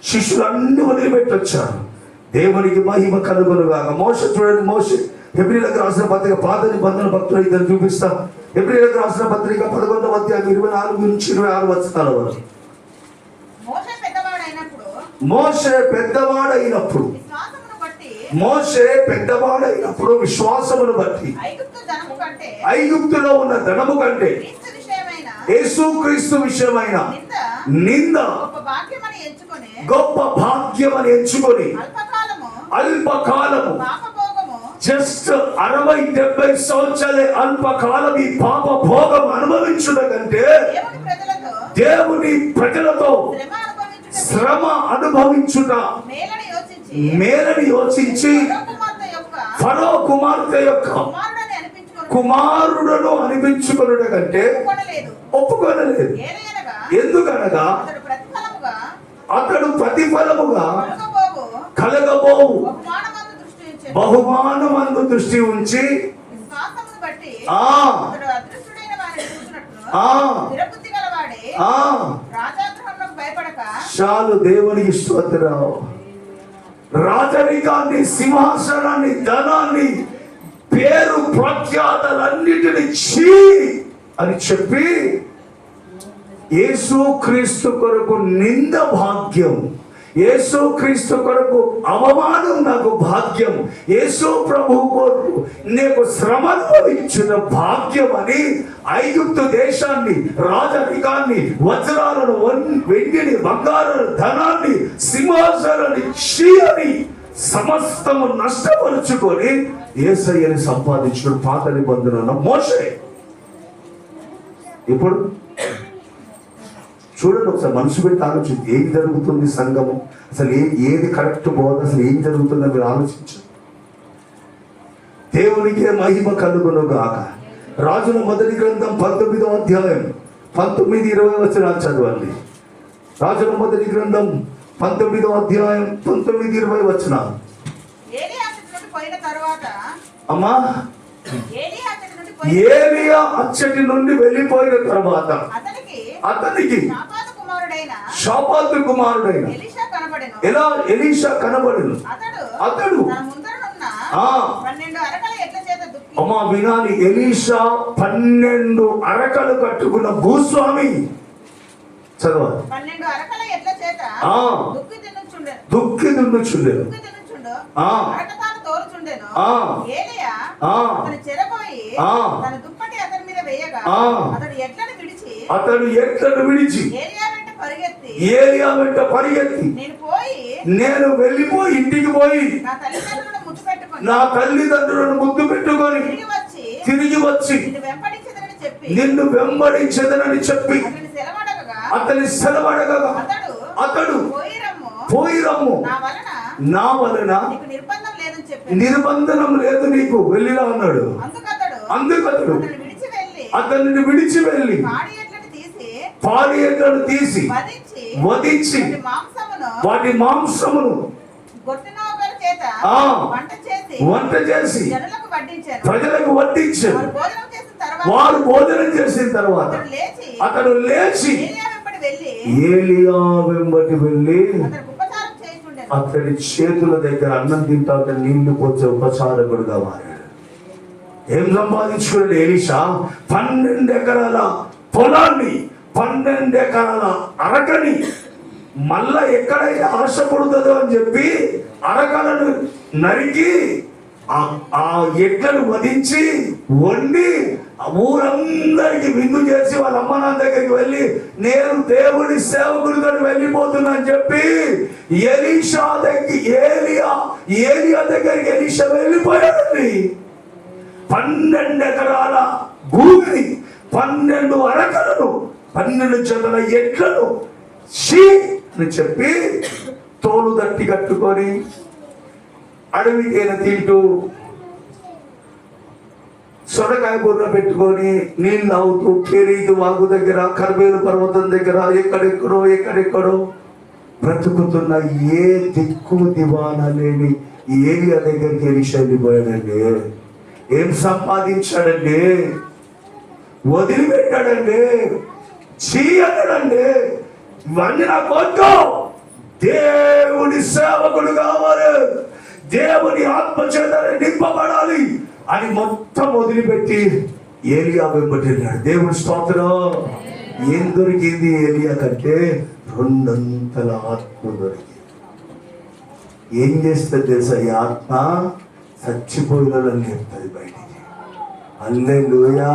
శిష్యులు అన్ని వదిలిపెట్టొచ్చారు. దేవునికి మహిమ కలుగునుగా. మోషే చూడండి, మోషే హెబ్రీయులకు రాసిన పత్రిక పాత నిబంధన భక్తులు ఇద్దరు చూపిస్తాం. హెబ్రీయులకు రాసిన పత్రిక 11వ అధ్యాయం 24 నుంచి 26 వచనాల వరకు. మోషే పెద్దవాడైనప్పుడు విశ్వాసమును బట్టి ఐగుప్తులో ఉన్న ధనము కంటే యేసుక్రీస్తు విషయమైన నింద గొప్ప భాగ్యమని ఎంచుకొని అల్పకాలము జస్ట్ 60-70 సంవత్సరాలే అల్పకాలం ఈ పాప భోగం అనుభవించుట కంటే దేవుని ప్రజలతో శ్రమ అనుభవించుట మేలని యోచించి ఫరో కుమార్తె యొక్క కుమారుడను అనిపించుకున్నట కంటే ఒప్పుకోనలేదు. ఎందుకనగా అతడు ప్రతిఫలముగా కలగబోవు బహుమానమందు దృష్టి ఉంచి చాలు. దేవునికి స్తోత్రం. రాజరికాన్ని, సింహాసనాన్ని, ధనాన్ని, పేరు ప్రఖ్యాతలన్నిటిని చీ అని చెప్పి యేసుక్రీస్తు కొరకు నింద భాగ్యం, యేసుక్రీస్తు కొరకు అవమానం నాకు భాగ్యం, యేసు ప్రభు కొరకు నీకు శ్రమ అనుభవించిన భాగ్యం అని ఐగుప్తు దేశాన్ని, రాజరికాన్ని, వజ్రాలను, వెండిని, బంగారాన్ని, ధనాన్ని, సింహాసనాన్ని చీ అని సమస్తము నష్టపరుచుకొని యేసయ్యని సంపాదించిన పాత నిబంధన మోషే. ఇప్పుడు చూడండి ఒకసారి, మనసు పెట్టి ఆలోచించి ఏం జరుగుతుంది సంఘము, అసలు ఏది కరెక్ట్ బోధ, అసలు ఏం జరుగుతుందో మీరు ఆలోచించు. దేవునికే మహిమ కలుగును గాక. రాజుల మొదటి గ్రంథం 19వ అధ్యాయం 19-20 వచనాలు చదవండి. రాజుల మొదటి గ్రంథం 19వ అధ్యాయం 19-20 వచనాలు. అమ్మా, ఏలియా అచ్చటి నుండి వెళ్ళిపోయిన తర్వాత అతనికి షాపాతు కుమారుడైన ఎలీషా కనబడెను. అతడు అమ్మా వినాలి, ఎలీషా 12 అరకలు కట్టుకున్న భూస్వామి. చదవాలి. దుక్కి దున్నుచుండెను. అతడు ఎట్లను విడిచి ఏలియా వెంట పరిగెత్తి నేను వెళ్ళిపోయి ఇంటికి పోయి నా తల్లిదండ్రులను ముద్దు పెట్టుకొని తిరిగి వచ్చి నిన్ను వెంబడించదనని చెప్పి అతని సెలవడగా అతడు పోయి రమ్ము, నా వలన నిర్బంధనం లేదు నీకు, వెళ్ళిరా అన్నాడు. అందుకతడు అతనిని విడిచి వెళ్ళి పాడి ఎడ్లను తీసి వధించి వాటి మాంసమును వంట చేసి ప్రజలకు వడ్డించాడు. వారు భోజనం చేసిన తర్వాత అతడు లేచి ఏలియా వెంబటి వెళ్ళి వచ్చెను. అతడి చేతుల దగ్గర అన్నం తింటా ఉంటే నీళ్లు పోతే ఉపచారకుడుగా మారాడు. ఏం సంపాదించుకున్నాడు ఎలీషా? 12 ఎకరాల పొలాన్ని, 12 ఎకరాల అరకని, మళ్ళా ఎక్కడైతే ఆశ పడుతుందో అని చెప్పి అరకలను నరికి ఆ ఎడ్లను వధించి వండి ఊరందరికి విందు చేసి వాళ్ళ అమ్మ నాన్న దగ్గరికి వెళ్ళి నేను దేవుడి సేవకుడితో వెళ్ళిపోతున్నా అని చెప్పి ఎలీషా దగ్గరికి ఎలీషా వెళ్ళిపోయాడండి. 12 ఎకరాల భూమిని, 12 అరకలను, 12 జతల ఎడ్లను అని చెప్పి తోలు దట్టి కట్టుకొని అడవి తేనె తింటూ సొరకాయ బుర్ర పెట్టుకొని నీళ్ళు అవుతూ కెరీదు వాగు దగ్గర, కర్మేలు పర్వతం దగ్గర ఎక్కడెక్కడో బ్రతుకుతున్న ఏ దిక్కు దివానా లేని ఏలియా దగ్గరికి ఎలీషా వెళ్ళిపోయాడండి. ఏం సంపాదించాడండి? వదిలిపెట్టాడండి. చేయడండి. ఇవన్నీ నాకు వద్దు, దేవుడి సేవకుడు కావాలి, దేవుని ఆత్మచేత నింపబడాలి అని మొత్తం వదిలిపెట్టి ఏలియా వెంబడి వెళ్ళాడు. దేవుడి స్తోత్రం. ఏం దొరికింది ఏలియా కంటే? 2 ఆత్మ దొరికింది. ఏం చేస్తుంది తెలుసా? ఈ ఆత్మ చచ్చిపోయిన వాళ్ళని లేపుతుంది బయటికి. హల్లెలూయా.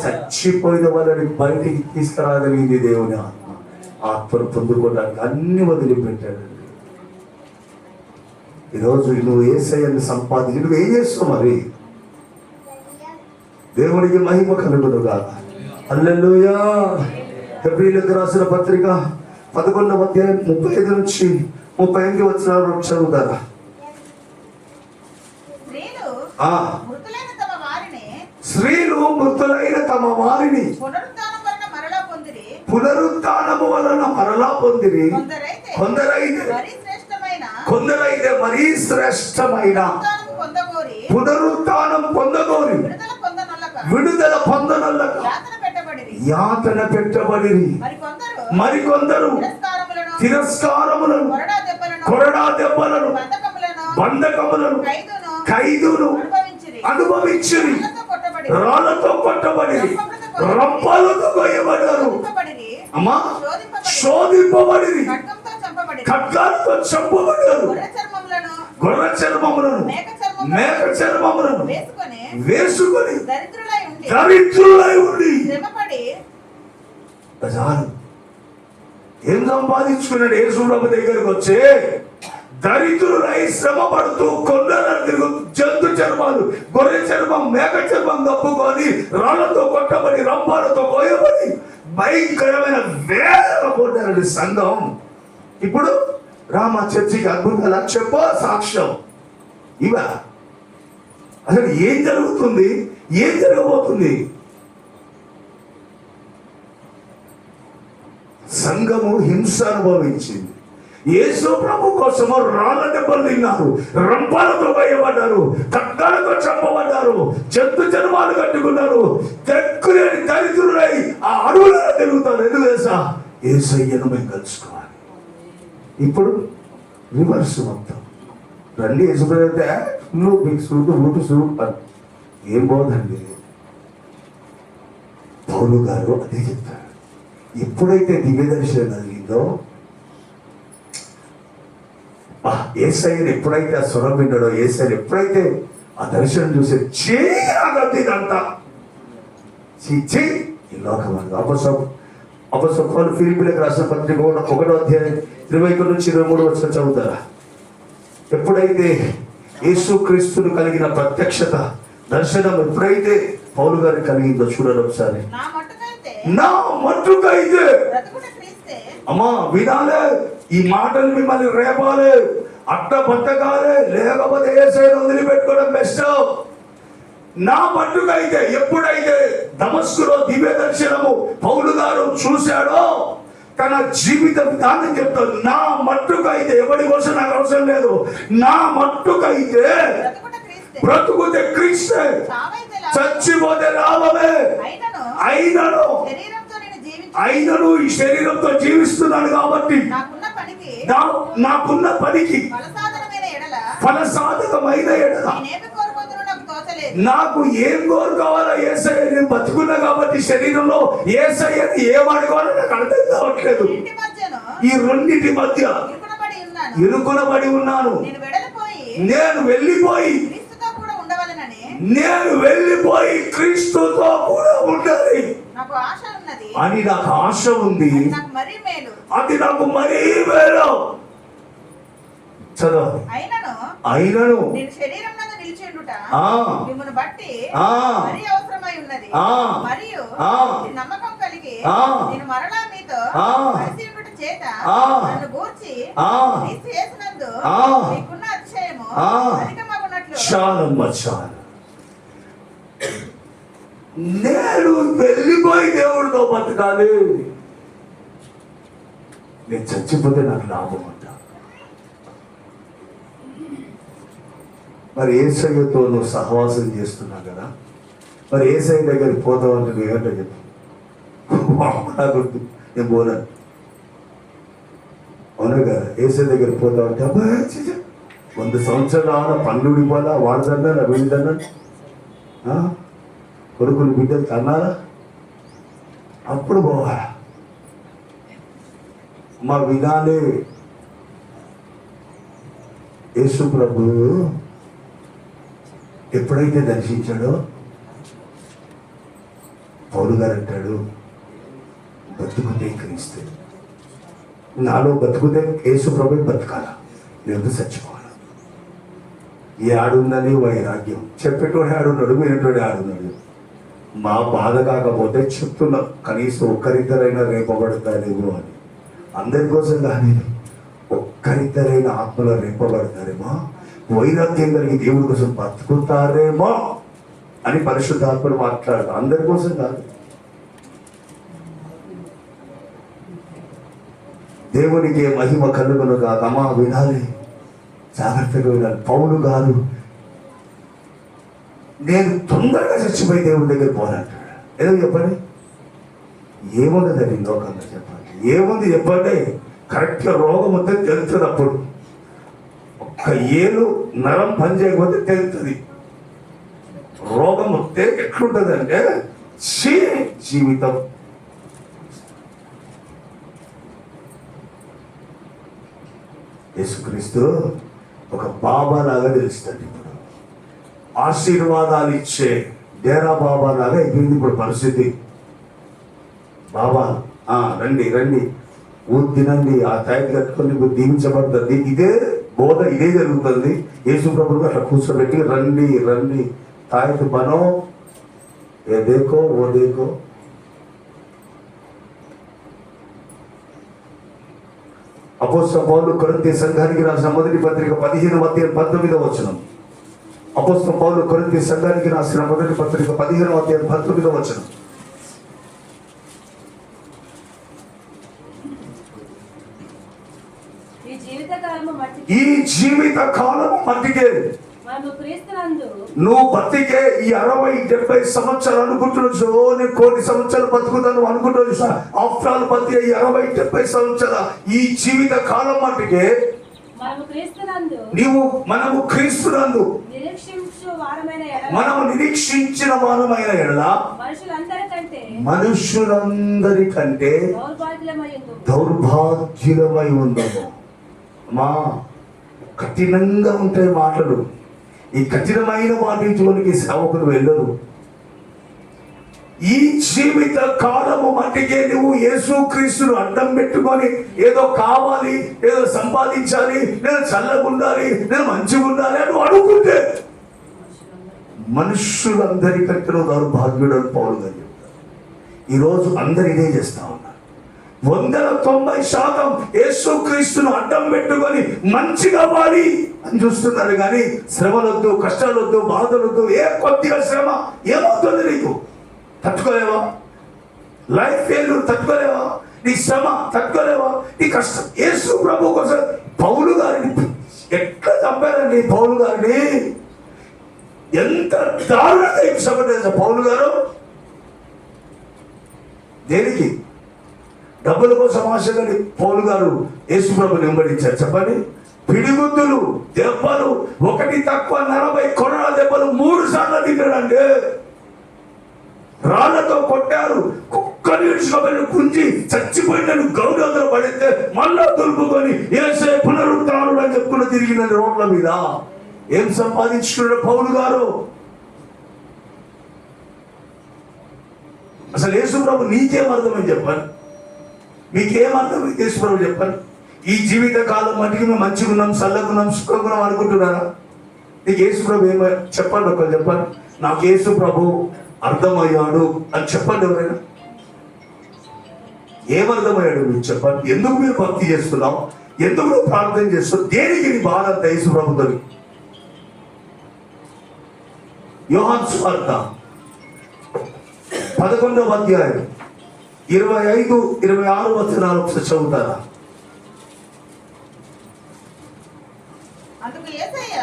చచ్చిపోయిన వాళ్ళని బయటికి తీసుకురాగలిగింది దేవుని ఆత్మ. ఆత్మను పొందుకోవడానికి అన్ని వదిలిపెట్టాడు. ఈరోజు నువ్వు యేసయ్యను సంపాదించి నువ్వు ఏం చేస్తావు? మరి దేవునికి మహిమ కలుగునుగా. హల్లెలూయా. హెబ్రీయులకు రాసిన పత్రిక 11వ అధ్యాయం 35 నుంచి 38 వచనాలు చదువుతారా? స్త్రీలు మృతులైన తమ వారిని పునరుత్థానము వలన మరలా పొందిరి. కొందరైతే మరీ శ్రేష్టమైన పునరుత్థానం పొందగోరి విడుదల పొందనొల్లక యాతన పెట్టబడిరి. మరికొందరు తిరస్కారములను, కొరడా దెబ్బలను, బంధకములను, ఖైదును అనుభవించిరి. రాళ్లతో కొట్టబడి, రంపాలతో కొయ్యబడ్డారు. అమ్మా, శోధింపబడి, ఖడ్గాలతో చంపబడ్డారు. గొర్రె చర్మములను, మేక చర్మములను వేసుకొని దరిద్రులై ఉండి ఏం సంపాదించుకున్నాడు? యేసుప్రభు దగ్గరకు వచ్చి దరిద్రులై శ్రమ పడుతూ కొండలను తిరుగు జంతు చర్మాలు, గొర్రె చర్మం, మేక చర్మం కప్పుకొని రాళ్లతో కొట్టబడి, రంపాలతో కోయబడి భయంకరమైన వేదన పొందారు సంఘం. ఇప్పుడు రామ చర్చికి అద్భుతాలు చెప్పో సాక్ష్యం ఇవా. అసలు ఏం జరుగుతుంది? ఏం జరగబోతుంది? సంఘము హింస అనుభవించింది. యేసు ప్రభు కోసము రాళ్ళ దెబ్బలు తిన్నారు, రంపాలతో వేయబడ్డారు, ఖడ్గాలతో చంపబడ్డారు, జంతు జన్మాలు కట్టుకున్నారు. దక్కులేని దరిద్రులై ఆ అడవులలో తిరుగుతారు. ఎందుకు తెలుసా? యేసయ్యను మేము కలుసుకోవాలి. ఇప్పుడు రివర్స్ మొత్తం రండి. యేసుప్రభు ఏం పోదండి. పౌలు గారు అదే చెప్తారు. ఎప్పుడైతే దివ్య దర్శనం కలిగిందో, యేసయ్యను ఎప్పుడైతే ఆ స్వరం విన్నాడో, యేసయ్యను ఎప్పుడైతే ఆ దర్శనం చూసే చేయదంతా ఈ లోకం అపొస్తలులు ఫిలిప్పీయులకు రాసిన పత్రిక 1వ అధ్యాయం 21 నుంచి 23 వచనం చదువుతారా? ఎప్పుడైతే యేసుక్రీస్తును కలిగిన ప్రత్యక్షత దర్శనం ఎప్పుడైతే పౌలు గారికి కలిగిందో చూడండి ఒకసారి. నా మట్టుకైతే అమ్మా వినాలే, ఈ మాటలు మిమ్మల్ని రేపాలి, అట్ట బతకాలి, లేకపోతే యేసయ్యను వదిలిపెట్టుకోవడం బెస్ట్. నా మట్టుకైతే ఎప్పుడైతే దమస్కులో దివ్య దర్శనము పౌలు గారు చూశాడో, తన జీవిత విధానం చెప్తాడు. నా మట్టుకైతే, ఎవరి కోసం నాకు అవసరం లేదు, నా మట్టుకైతే బ్రతుకుతే క్రీస్తే, చచ్చిపోతే లాభమే. అయినను ఈ శరీరంతో జీవిస్తున్నాను కాబట్టి నాకున్న పనికి ఫలసాధకమైన ఎడల నాకు ఏం కోరుకోవాలో యేసయ్య, నేను బతుకున్నా కాబట్టి శరీరంలో యేసయ్యని ఏం అడగాలో నాకు అర్థం కావట్లేదు. ఈ రెండింటి మధ్య ఇరుకునబడి ఉన్నాను. నేను వెళ్ళిపోయి క్రీస్తుతో కూడా ఉండాలి అని నాకు ఆశ ఉంది. అది నాకు మరీ మేలు. చదవాలి. అయినను నమ్మకం కలిగి మరలా మీతో చేత నన్ను గూర్చి చేసినందు మీకున్న అతిశయము అధికమగునట్లు. చాలమ్మ చాలు. నేను వెళ్ళిపోయి దేవుడితో బతకాలి. నేను చచ్చిపోతే నాకు లాభం అంట. మరి యేసయ్యతో నువ్వు సహవాసం చేస్తున్నావు కదా, మరి యేసయ్య దగ్గరికి పోతావు అంటే నువ్వేంటో చెప్పు. నేను పోనాను. అవునా కదా? యేసయ్య దగ్గరికి పోతావు అంటే అబ్బాయి 100 సంవత్సరాల పన్ను విడిపోలా, వాడదన్నా వీడిదన్నా, కొడుకులు బిడ్డలు కన్నారా, అప్పుడు పోవాలా. మా వినాలే. యేసు ప్రభు ఎప్పుడైతే దర్శించాడో పౌలు గారు అంటాడు, బతుకుతే క్రీస్తు. నాలో బతుకుతే యేసు ప్రభు బతకాల, నేను చచ్చిపోవాలి. ఈ ఆడుందని వైరాగ్యం చెప్పేటోడే ఆడున్నాడు, వినేటోడే ఆడున్నాడు. మా బాధ కాకపోతే చెప్తున్నాం, కనీసం ఒక్కరిద్దరైనా రేపబడతారేమో అని. అందరి కోసం కానీ ఒక్కరిద్దరైన ఆత్మలో రేపబడతారేమో, వైరాగ్యం కలిగి దేవుడి కోసం బతుకుతారేమో అని పరిశుద్ధాత్మలు మాట్లాడతారు. అందరి కోసం కాదు. దేవునికి మహిమ కలుగును కాక. అమ్మా వినాలి, జాగ్రత్తగా వినాలి. పౌలు గారు నేను తొందరగా చచ్చిపోయి దేవుడి దగ్గర పోరాటాడు. ఏదో చెప్పండి, ఏముండదండి లోకంలో చెప్పండి, ఏముంది చెప్పండి. కరెక్ట్గా రోగం వస్తే తెలుస్తుంది. అప్పుడు ఒక్క ఏలు నరం పని చేయకపోతే తెలుస్తుంది. రోగం వస్తే ఎట్లుంటుంది అంటే జీవితం. యేసుక్రీస్తు ఒక బాబా లాగా తెలుస్తుంది. ఇప్పుడు ఆశీర్వాదాలు ఇచ్చే డేరా బాబా లాగా అయిపోయింది ఇప్పుడు పరిస్థితి. బాబా రండి రండి, ఊరు తినండి, ఆ తాయికి కట్టుకొని దీవించబడుతుంది. ఇదే బోధ, ఇదే జరుగుతుంది. యేసు ప్రభువుగా అట్లా కూర్చోబెట్టి రండి రండి, తాయికి బనో ఏ దేకో ఓ దేకో. అపోస్తలుడైన పౌలు కొరింథీ సంఘానికి రాసిన మొదటి పత్రిక 15:19. అపోస్తలుడైన పౌలు కొరింథీ సంఘానికి రాసిన మొదటి పత్రిక 15:19. ఈ జీవిత కాలము మట్టికే నువ్వు బతికే ఈ 60-70 సంవత్సరాలు అనుకుంటున్నావు. నేను కోటి సంవత్సరాలు బతుకుతాను అనుకుంటున్నావు. ఆఫ్టర్ ఆల్ బతికే ఈ 60-70 సంవత్సరాల ఈ జీవిత కాలం మట్టికే మనము క్రీస్తునందు మనము నిరీక్షించిన వారమైన ఎడల మనుషులందరికంటే దౌర్భాగ్యులమై ఉందము. మా కఠినంగా ఉంటాయి మాటలు. ఈ కఠినమైన వాటి జోలికి సేవకులు వెళ్ళరు. ఈ జీవిత కాలము మట్టికే నువ్వు యేసుక్రీస్తును అడ్డం పెట్టుకొని ఏదో కావాలి, ఏదో సంపాదించాలి, నేను చల్లగా ఉండాలి, నేను మంచిగా ఉండాలి అని అడుగుతుంటే మనుషులందరికంటే నువ్వు దౌర్భాగ్యుడు అని పౌలు గారు చెప్తారు. ఈరోజు అందరు ఇదే చేస్తా ఉన్నారు. 190% యేసుక్రీస్తును అడ్డం పెట్టుకొని మంచిగా వాడి అని చూస్తున్నారు. కానీ శ్రమలొద్దు, కష్టాలొద్దు, బాధలొద్దు. ఏ కొద్దిగా శ్రమ ఏమవుతుంది నీకు? తట్టుకోలేవా? లైఫ్ ఫెయిల్యూర్ తట్టుకోలేవా? నీ శ్రమ తట్టుకోలేవా? నీ కష్టం. యేసు ప్రభు కోసం పౌలు గారిని ఎట్లా చంపారండి? పౌలు గారిని ఎంత దారుణంగా హింసపడ్డారు పౌలు గారు. దేనికి? డబ్బుల కోసం ఆశగలి పౌలు గారు యేసుప్రభుని వెంబడించారు. చెప్పండి. పిడిగుద్దులు, దెబ్బలు, ఒకటి తక్కువ 40 కొరడా దెబ్బలు 3 సార్లు తిన్నాడండి. రాళ్లతో కొట్టారు, కుక్కని విడుచుకోబడి కుంచి చచ్చిపోయిన గౌరవంలో పడితే మళ్ళా దులుపుకొని యేసే పునరుత్థానుడు అని చెప్పుకుని తిరిగిన రోడ్ల మీద ఏం సంపాదించుకున్నాడు పౌలు గారు? అసలు యేసుప్రభు నీకేం అర్థమని చెప్పండి, మీకేం అర్థమైంది యేసుప్రభు చెప్పండి. ఈ జీవిత కాలం మటుకు మేము మంచిగున్నాం, చల్లగున్నాం, సుఖంగున్నాం అనుకుంటున్నారా? నీకు యేసుప్రభు ఏమో చెప్పండి, ఒకరు చెప్పండి. నాకు యేసుప్రభు అర్థమయ్యాడు అని చెప్పండి. ఎవరైనా ఏమర్థమయ్యాడు మీరు చెప్పండి. ఎందుకు మీరు భక్తి చేస్తున్నావు, ఎందుకు నువ్వు ప్రార్థన చేస్తున్నావు, దేనికి నీ బాధ అంత యేసుప్రభుతో? యోహాను సువార్త 11వ అధ్యాయం 25, 26 వచనాలు ఒకసారి చదువుతారా? అందుకు యేసయ్య,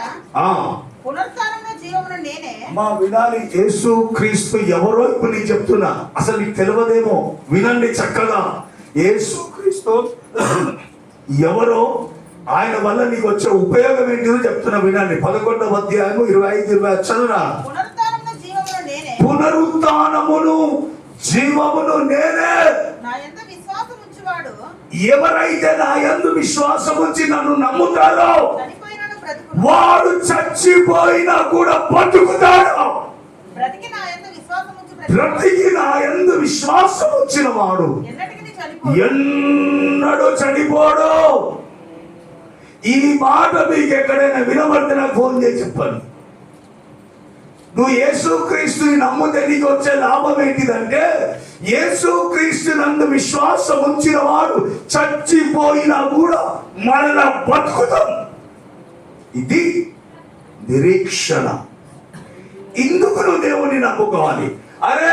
పునరుత్థానమును జీవమును నేనే. మా వినాలి, యేసు క్రీస్తు ఎవరో ఇప్పుడు నీకు చెప్తున్నా. అసలు నీకు తెలియదేమో, వినండి చక్కగా. యేసు క్రీస్తు ఎవరో, ఆయన వల్ల నీకు వచ్చే ఉపయోగం ఏంటిదో చెప్తున్నా, వినండి. 11వ అధ్యాయం 25, 26 చదువురా. పునరుత్థానమును జీవమును నేనే. నా యందు విశ్వాసం ఉంచువాడు, ఎవరైతే నా యందు విశ్వాసం ఉంచి నన్ను నమ్ముతారో వాడు చచ్చిపోయినా కూడా బతుకుతాడు. బ్రతికి నా యందు విశ్వాసం ఉంచిన వాడు ఎన్నడూ చనిపోడు. ఈ మాట మీకు ఎక్కడైనా వినబడితే నాకు ఫోన్ చేసి చెప్పండి. నువ్వు యేసుక్రీస్తుని నమ్మితే నీకు వచ్చే లాభం ఏంటిదంటే, యేసుక్రీస్తు నందు విశ్వాసం ఉంచిన వాడు చచ్చిపోయినా కూడా మరలా బతుకుతాం. ఇది నిరీక్షణ. ఇందుకు నువ్వు దేవుని నమ్ముకోవాలి. అరే,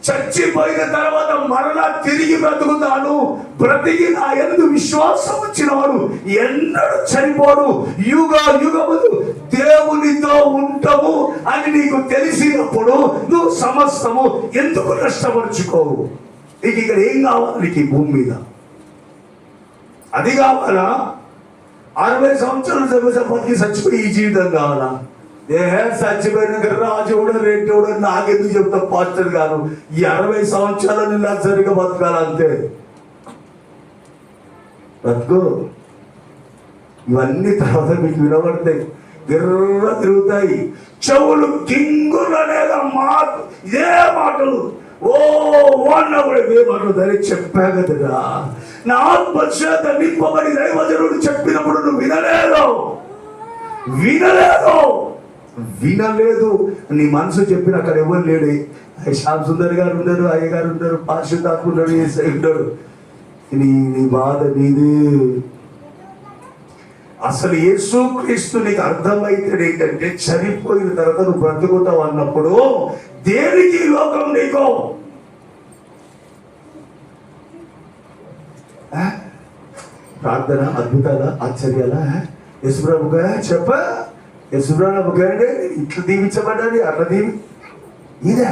చచ్చిపోయిన తర్వాత మరలా తిరిగి బ్రతుకుతాను, బ్రతికి నా యందు విశ్వాసం వచ్చిన వాడు ఎన్నడూ చనిపోడు, యుగ యుగములు దేవునితో ఉంటాము అని నీకు తెలిసినప్పుడు నువ్వు సమస్తము ఎందుకు నష్టపరుచుకోవు? నీకు ఇక్కడ ఏం కావాలి? నీకు ఈ భూమి మీద అది కావాలా? 60 సంవత్సరాలు సంపత్తి చచ్చిపోయి ఈ జీవితం కావాలా? చచ్చిపోయినాక రాజు కూడా రెడ్డి కూడా నాకెందుకు చెప్తా పాస్టర్ గారు, ఈ 60 సంవత్సరాలు ఇలా సరిగా బతకాలంతే. బతుకు. ఇవన్నీ తర్వాత మీకు వినబడతాయి, గిర్ర తిరుగుతాయి, చెవులు కింగులనేగా మాట, ఇదే మాటలు. ఓ అన్నప్పుడు ఇదే మాటలు ధరి చెప్పా కదరా, నా ఆత్మచేత నింపబడి దైవజనుడు చెప్పినప్పుడు నువ్వు వినలేదు. నీ మనసు చెప్పిన అక్కడ ఎవరు లేడు. శ్యామ్ సుందర్ గారు ఉన్నారు, అయ్య గారు ఉన్నారు, పార్షదాత్మ ఉన్నాడు, ఏసై ఉన్నాడు. నీ బాధ నీది. అసలు యేసుక్రీస్తు నీకు అర్థమైతే ఏంటంటే, చనిపోయిన తర్వాత నువ్వు బ్రతుకుతావు అన్నప్పుడు దేనికి లోకం నీకు? ప్రార్థన, అద్భుతాల, ఆశ్చర్యాలా? యేసుప్రభుగా చెప్ప, యేసుప్రభుగా ఇట్లా దీవించబడ్డాది, అట్లా ఇదే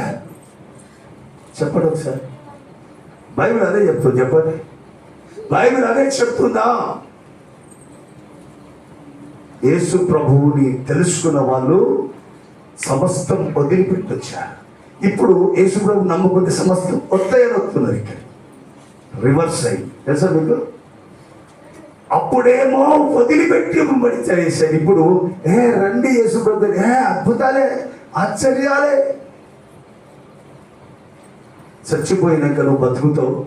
చెప్పండి ఒకసారి. బైబిల్ అదే చెప్తుంది. చెప్పండి, బైబిల్ అదే చెప్తుందా? యేసు ప్రభువుని తెలుసుకున్న వాళ్ళు సమస్తం వదిలిపెట్టొచ్చారు. ఇప్పుడు యేసు ప్రభు నమ్ముకుంటే సమస్తం కొత్తగా వస్తున్నారు. ఇక్కడ రివర్స్ అయింది తెలుసా మీకు? అప్పుడేమో వదిలిపెట్టి వెంబడించారు. ఇప్పుడు రండి యేసు ప్రభు, అద్భుతాలే, ఆశ్చర్యాలే. చచ్చిపోయినాక నువ్వు బతుకుతావు,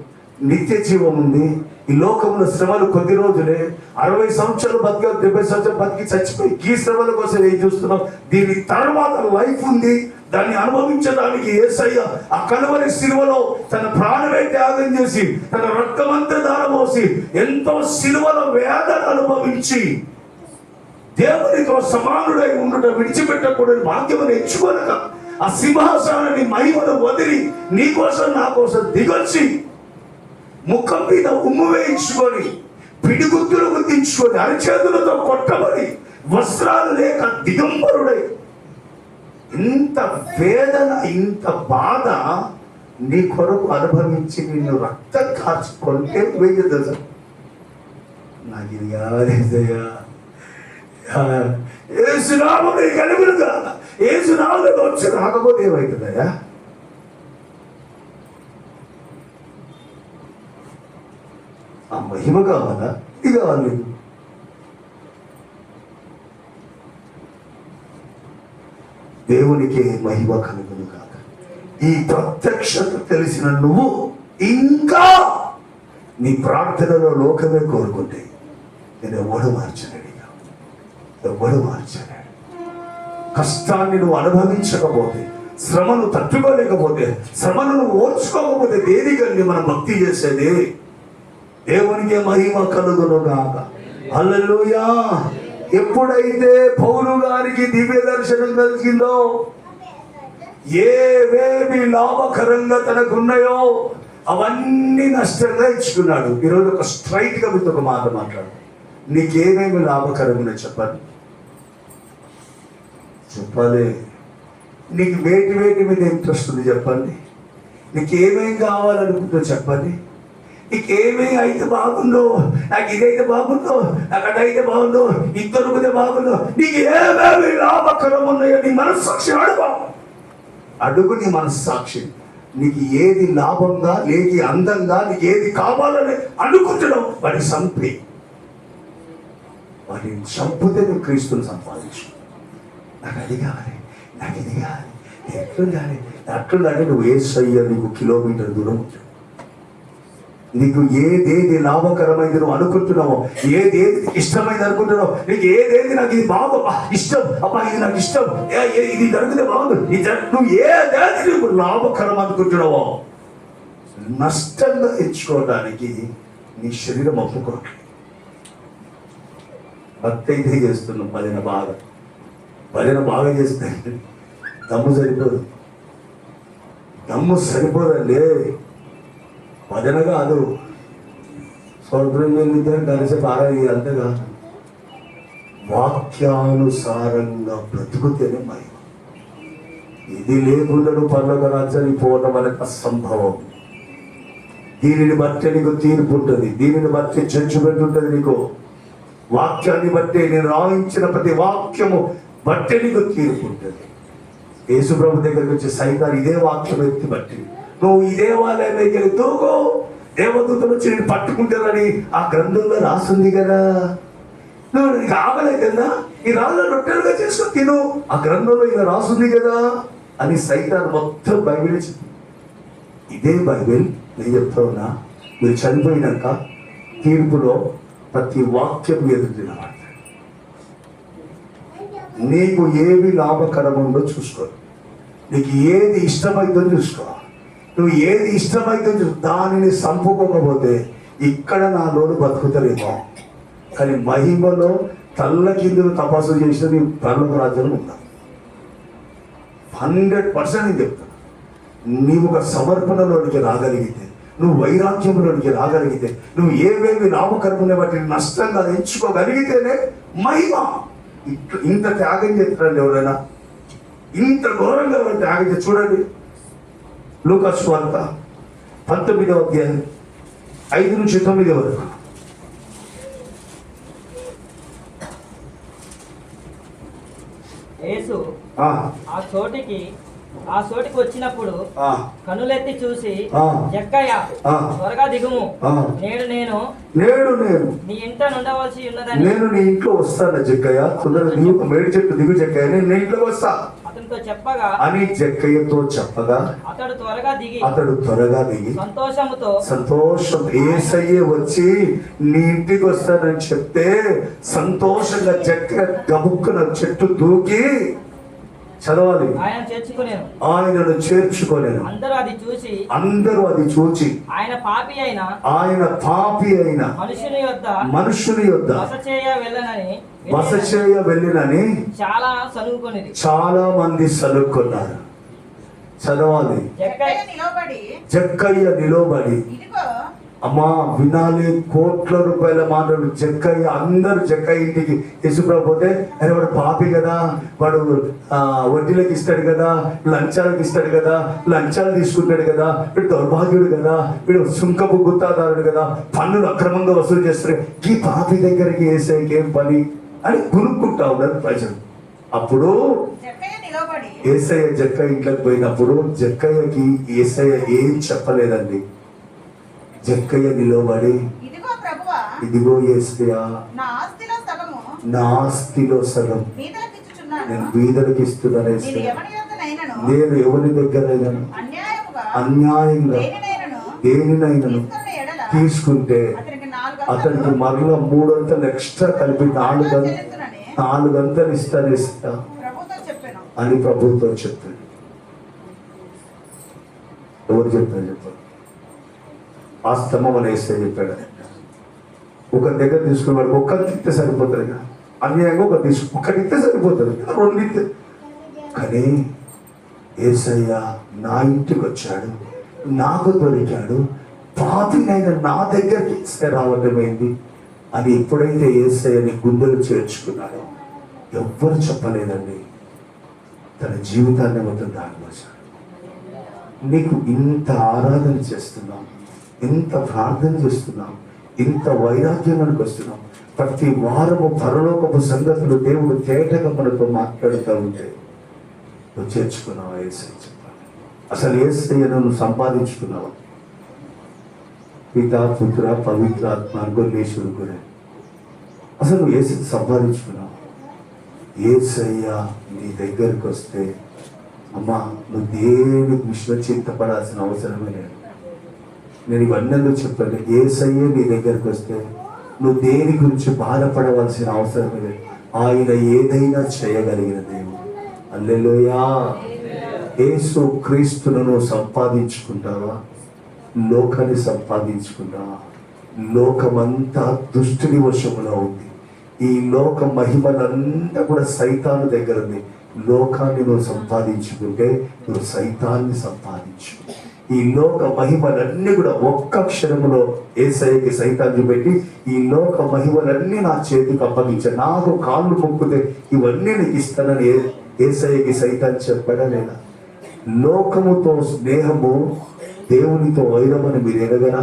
నిత్య జీవం ఉంది. ఈ లోకంలో శ్రమలు కొద్ది రోజులే. 60 సంవత్సరాలు బతిక, 70 సంవత్సరాలు బతికి చచ్చిపోయి ఈ శ్రమల కోసం ఏం చూస్తున్నావు? దీని తర్వాత లైఫ్ ఉంది, దాన్ని అనుభవించడానికి యేసయ్య ఆ కలువరి సిలువలో తన ప్రాణమే త్యాగం చేసి, తన రక్తమంతా ధారపోసి, ఎంతో సిలువలో వేదన అనుభవించి దేవునితో సమానుడై ఉండటం విడిచిపెట్టకూడని భాగ్యమని ఎంచుకోనక ఆ సింహాసనాన్ని మహిమను వదిలి నీ కోసం నా కోసం దిగొచ్చి ముఖం మీద ఉమ్ము వేయించుకొని, పిడిగుద్దులు గుద్దించుకొని, అరచేతులతో కొట్టబడి, వస్త్రాలు లేక దిగంబరుడై, ఇంత వేదన, ఇంత బాధ నీ కొరకు అనుభవించి నిన్ను రక్తం కార్చుకుంటే వెయ్యొద్దు సార్. నాకు ఇది కాదేదయ్యా, ఏసునామం కలుగునుగా, ఏసునామం వచ్చి రాకపోతే ఏమవుతుందయ్యా? ఆ మహిమ కావాలా? ఇది కావాలి నీకు. దేవునికి మహిమ కలుగును కాక. ఈ ప్రత్యక్షత తెలిసిన నువ్వు ఇంకా నీ ప్రార్థనలో లోకమే కోరుకుంటే నేను ఎవడు మార్చలేడిగా, ఎవడు మార్చలేడు. కష్టాన్ని నువ్వు అనుభవించకపోతే, శ్రమను తట్టుకోలేకపోతే, శ్రమను నువ్వు ఓర్చుకోకపోతే దేనికని మనం భక్తి చేసేది? దేవునికి మహిమ కలుగును గాక. హల్లెలూయా. ఎప్పుడైతే పౌలు గారికి దివ్య దర్శనం కలిగిందో, ఏవేవి లాభకరంగా తనకున్నాయో అవన్నీ నష్టంగా ఇచ్చుకున్నాడు. ఈరోజు ఒక స్ట్రైట్ గా మీతో ఒక మాట మాట్లాడు. నీకేమేమి లాభకరంగా చెప్పండి, చెప్పాలి. నీకు వేటి మీద ఇంట్రెస్ట్ ఉంది చెప్పండి. నీకు ఏమేం కావాలనుకుంటో చెప్పండి. నీకు ఏమేమి అయితే బాగుందో, నాకు ఇదైతే బాగుందో, నాకు అదైతే బాగుందో, ఇది దొరికితే బాగుందో, నీకు ఏమేమి లాభకరం ఉన్నాయో నీ మనస్సాక్షి అడుగు నీ మనస్సాక్షి. నీకు ఏది లాభంగా, ఏది అందంగా, నీకు ఏది కావాలని అనుకుంటున్నావు వాడిని చంపి, వాటిని చంపితే నువ్వు క్రీస్తుని సంపాదించు. నాకు అది కావాలి, నాకు ఇది కావాలి, ఎట్లుండాలి, అట్లుండాలి. నువ్వు యేసయ్య నీకు కిలోమీటర్ దూరం ఉంటావు. నీకు ఏదేది లాభకరమైంది నువ్వు అనుకుంటున్నావో, ఏదేది ఇష్టమైంది అనుకుంటున్నావు, నీకు ఏదేది నాకు ఇది బాగా ఇష్టం, అబ్బా ఇది నాకు ఇష్టం, ఇది జరిగితే బాగుంది, నువ్వు ఏదేది నువ్వు లాభకరం అనుకుంటున్నావో నష్టంగా ఎంచుకోవడానికి నీ శరీరం ఒప్పుకోవట్లేదు. భక్తి అయితే చేస్తున్నాం, భజన బాగా చేస్తే దమ్ము సరిపోదండి. భజన కాదు, స్వర్గం వెళ్ళిద్దరు కలిసి బాగా అంతగా వాక్యానుసారంగా బ్రతుకుతేనే మహిమ. ఇది లేకుండా నువ్వు పర్లోక రాజ్యానికి పోవడం అనేది అసంభవం. దీనిని బట్టి నీకు తీర్పు ఉంటుంది, దీనిని బట్టి జడ్జిమెంట్ ఉంటుంది. నీకు వాక్యాన్ని బట్టి, నేను రాయించిన ప్రతి వాక్యము బట్టి నీకు తీర్పు ఉంటుంది. యేసుప్రభు దగ్గరికి వచ్చి సైతాన్ ఇదే వాక్యం ఎత్తి బట్టి నువ్వు ఈ దేవాలయం దగ్గర దూకో, దేవదూతలు వచ్చి నేను పట్టుకుంటారని ఆ గ్రంథంలో రాసింది కదా, నువ్వు నీకు ఆగలేదు కదా, ఈ రాళ్ళ రొట్టెలుగా చేసుకొని తిను, ఆ గ్రంథంలో ఇలా రాసింది కదా అని సైతాన్ మొత్తం బైబిల్ ఇదే బైబిల్. నేను చెప్తా ఉన్నా, మీరు చనిపోయినాక తీర్పులో ప్రతి వాక్యం ఎదుగుతున్నమాట. నీకు ఏవి లాభకరం ఉందో చూసుకో, నీకు ఏది ఇష్టమైందో చూసుకో. నువ్వు ఏది ఇష్టమైతే దానిని చంపుకోకపోతే ఇక్కడ నా లోను బతుకుతలేమో, కానీ మహిమలో తల్ల కిందలు తపస్సు చేసిన నీ పరలోక రాజ్యంలో ఉన్నా 100% నేను చెప్తాను. నీవు ఒక సమర్పణలోనికి రాగలిగితే, నువ్వు వైరాగ్యంలోనికి రాగలిగితే, నువ్వు ఏవేవి లాభకరమునే వాటిని నష్టంగా ఎంచుకోగలిగితేనే మహిమ. ఇంత త్యాగం చేస్తారండి ఎవరైనా, ఇంత ఘోరంగా త్యాగం చేసి చూడండి. లూకాసు వార్త 19వ అధ్యాయం 5 నుంచి 9 వరకు. యేసు ఆ చోటికి వచ్చినప్పుడు కనులెత్తి చూసి, జక్కయ్య త్వరగా దిగుము, నేను నీ ఇంట ఉండవలసి ఉన్నదని. నేను నీ ఇంట్లో వస్తాను జక్కయ్య, తొందరగా దిగు, మేడి చెట్టు దిగు జక్కయ్య, నేను నీ ఇంట్లో వస్తా అతనితో చెప్పగా అని జక్కయ్యతో చెప్పగా అతడు త్వరగా దిగి సంతోషం యేసయ్య వచ్చి నీ ఇంటికి వస్తానని చెప్తే సంతోషంగా జక్కయ్య గబుక్కున చెట్టు దూకి చదవాలి, ఆయనను చేర్చుకోలేను. అందరూ అది చూచి ఆయన పాపి అయిన మనుషుని యొద్ద బస చేయ వెళ్ళినని చాలా మంది సనుక్కున్నారు. చదవాలి. జక్కయ్య నిలబడి అమ్మా వినాలి, కోట్ల రూపాయల మాటలు. జక్కయ్య, అందరు జక్కయ్య ఇంటికి యేసుప్రభు పోతే అరే వాడు పాపి కదా, వాడు వడ్డీలకు ఇస్తాడు కదా, లంచాలకు ఇస్తాడు కదా, లంచాలు తీసుకుంటాడు కదా, వీడు దౌర్భాగ్యుడు కదా, వీడు సుంకపు గుత్తాదారుడు కదా, పన్నులు అక్రమంగా వసూలు చేస్తాడు, ఈ పాపి దగ్గరికి యేసయ్యకి ఏం పని అని కొనుక్కుంటా ఉన్నారు ప్రజలు. అప్పుడు జక్కయ్య నిలబడి యేసయ్య జక్కయ్య ఇంట్లోకి పోయినప్పుడు జక్కయ్యకి యేసయ్య ఏం చెప్పలేదండి. జక్కయ్య నిలబడి, ఇదిగో ప్రభువా, ఇదిగో యేసయ్య, నా ఆస్తిలో సగము నా ఆస్తిలో సగం బీదలకు ఇచ్చుచున్నాను. నేను బీదలకు ఇస్తున్నాను నేను యేసయ్య. ఎవరి యొద్దనైనను నేను ఎవరి దగ్గరైనా అన్యాయముగా అన్యాయంగా దేనినైనాను తీసుకున్న ఎడల తీసుకుంటే అతనికి అతనికి మరలా 300 ఎక్స్ట్రా కలిపి 400 ఇస్తాను యేసయ్య ప్రభుతో చెప్పాను. అని ప్రభుత్వం చెప్పాడు. ఎవరు చెప్పారు చెప్పారు? ఆ స్తంభం అని యేసయ్య చెప్పాడు. ఒక దగ్గర తీసుకున్నాడు, ఒక్కరికి ఇస్తే సరిపోతుంది కదా, అన్యాయంగా ఒకటి ఇస్తే సరిపోతుంది, 2 ఇస్తే. కానీ యేసయ్య నా ఇంటికి వచ్చాడు, నాకు దొరికాడు, పాపినైనా నా దగ్గరికి ఇస్తే రావటమైంది అని ఎప్పుడైతే యేసయ్యని గుండెలు చేర్చుకున్నాడో ఎవ్వరు చెప్పలేదండి. తన జీవితాన్ని మొత్తం దానిపోసాడు. నీకు ఇంత ఆరాధన చేస్తున్నాం, ఇంత ప్రార్థన చేస్తున్నాం, ఇంత వైరాగ్యానికి వస్తున్నాం, ప్రతి వారము పరలోకపు సంగతులు దేవుడు తేటగా మనతో మాట్లాడుతూ ఉంటే నువ్వు చేర్చుకున్నావా యేసయ్య? చెప్పాలి. అసలు యేసయ్యను నువ్వు సంపాదించుకున్నావా? పిత పుత్ర పవిత్ర ఆత్మ గొల్లేశ్వరుడు కూడా అసలు నువ్వు యేసయ్య సంపాదించుకున్నావా? యేసయ్య నీ దగ్గరికి వస్తే అమ్మా నువ్వు దేని విషయం చింతపడాల్సిన అవసరమే లేదు. నేను ఇవన్నీ ఎందుకు చెప్పాను? యేసయ్య నీ దగ్గరికి వస్తే నువ్వు దేని గురించి బాధపడవలసిన అవసరమే లేదు. ఆయన ఏదైనా చేయగలిగిన దేవుడు. హల్లెలూయా. యేసు క్రీస్తును నువ్వు సంపాదించుకుంటావా? లోకాన్ని సంపాదించుకుంటావా? లోకమంతా దుష్టుని వశములో ఉంది. ఈ లోక మహిమలంతా కూడా సైతాను దగ్గర ఉంది. లోకాన్ని నువ్వు సంపాదించుకుంటే నువ్వు సైతాన్ని సంపాదించు. ఈ లోక మహిమలన్నీ కూడా ఒక్క క్షణంలో యేసయ్యకి సైతాన్ని పెట్టి, ఈ లోక మహిమలన్నీ నా చేతికి అప్పగించా, నాకు కాళ్ళు మొక్కుతే ఇవన్నీ నీకు ఇస్తానని యేసయ్యకి సైతాన్ని చెప్పాడా లేదా? లోకముతో స్నేహము దేవునితో వైరమని మీరు ఎరగరా?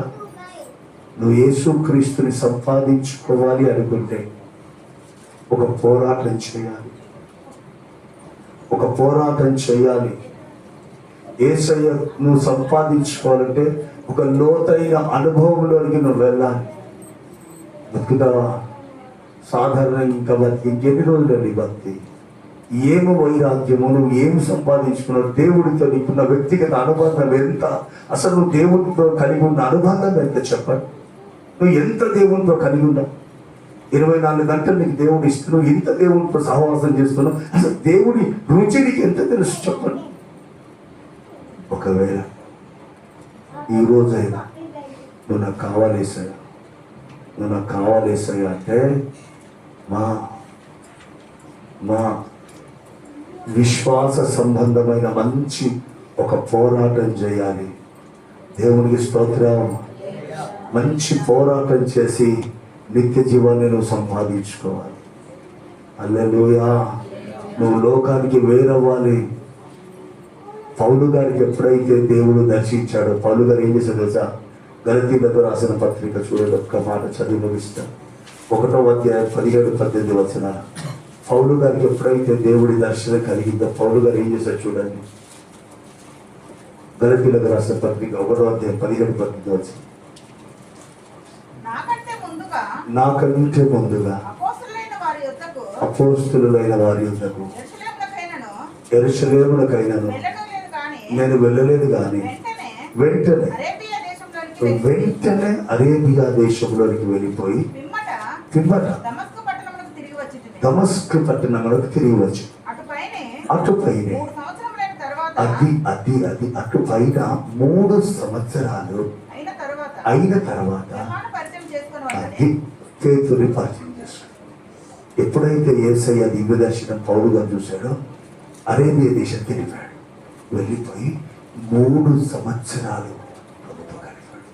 నువ్వు యేసుక్రీస్తుని సంపాదించుకోవాలి అనుకుంటే ఒక పోరాటం చేయాలి, ఒక పోరాటం చేయాలి. యేసయ్య నువ్వు సంపాదించుకోవాలంటే ఒక లోతైన అనుభవంలోనికి నువ్వు వెళ్ళాలి. బతుకుతావా? సాధారణంగా ఇంకా బతికి ఇంకెన్ని రోజులండి భక్తి? ఏమి వైరాగ్యము, నువ్వు ఏమి సంపాదించుకున్నావు? దేవుడితో నీకున్న వ్యక్తిగత అనుబంధం ఎంత? అసలు నువ్వు దేవుడితో కలిగి ఉన్న అనుబంధం ఎంత చెప్పండి? నువ్వు ఎంత దేవునితో కలిగి ఉన్నావు? 24 గంటలు నీకు దేవుడు ఇస్తున్నావు, ఇంత దేవునితో సహవాసం చేస్తున్నావు, అసలు దేవుడి రుచి నీకు ఎంత తెలుసు చెప్పండి? ఒకవేళ ఈ రోజైనా నువ్వు నాకు కావాలేసాయా, నువ్వు నాకు కావాలేసాయా అంటే మా విశ్వాస సంబంధమైన మంచి ఒక పోరాటం చేయాలి. దేవునికి స్తోత్రం. మంచి పోరాటం చేసి నిత్య జీవాన్ని నువ్వు సంపాదించుకోవాలి. హల్లెలూయా. నువ్వు లోకానికి వేరవ్వాలి. పౌలు గారికి ఎప్పుడైతే దేవుడు దర్శించాడో, పౌలు గారు ఏం చేశాడు తెలుసా? గలతీయులకు రాసిన పత్రిక చూడండి, ఒక్క మాట చదివి ముగిస్తాను. 1వ అధ్యాయం 17-18 వచనాలు. పౌలు గారికి ఎప్పుడైతే దేవుడి దర్శనం కలిగిందో పౌలు గారు ఏం చేశాడు చూడండి. గలతీయులకు రాసిన పత్రిక 1వ అధ్యాయం 17-18 వచనం. నాకంటే ముందుగా అపోస్తలులైన వారి యొద్దకు యెరూషలేమునకైనను నేను వెళ్ళలేదు కానీ వెంటనే అరేబియా దేశంలోనికి వెళ్ళిపోయి పిమ్మట దమస్కు పట్టణంలోకి తిరిగి వచ్చి అటుపైనే అటుపైన 3 సంవత్సరాలు అయిన తర్వాత అది పేతురుని పరిచయం చేశాడు. ఎప్పుడైతే యేసయ్య దివ్య దర్శనం పౌలు గారు చూశాడో అరేబియా దేశం తిరిగాడు. వెళ్ళిపోయి 3 సంవత్సరాలు ప్రభుతో కలిగాడు.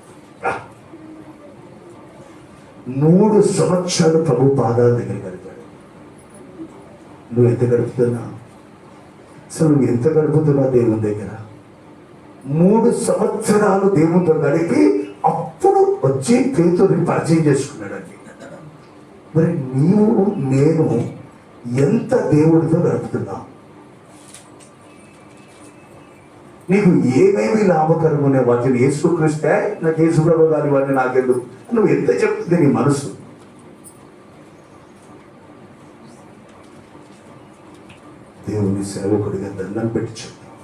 3 సంవత్సరాలు ప్రభు పాదాల దగ్గర గడిపాడు. నువ్వు ఎంత గడుపుతున్నా? అసలు నువ్వు ఎంత గడుపుతున్నావు దేవుని దగ్గర? 3 సంవత్సరాలు దేవునితో గడిపి అప్పుడు వచ్చి పేతురుని పరిచయం చేసుకున్నాడండి. మరి నీవు నేను ఎంత దేవుడితో గడుపుతున్నావు? నీకు ఏమేమి లాభకరం అనే వాటిని యేసుక్రీస్తే నాకు యేసుప్రభు గారి వాడిని నాకెందుకు నువ్వు ఎంత చెప్తుంది నీ మనసు? దేవుని సేవకుడిగా దండం పెట్టి చెప్తావు.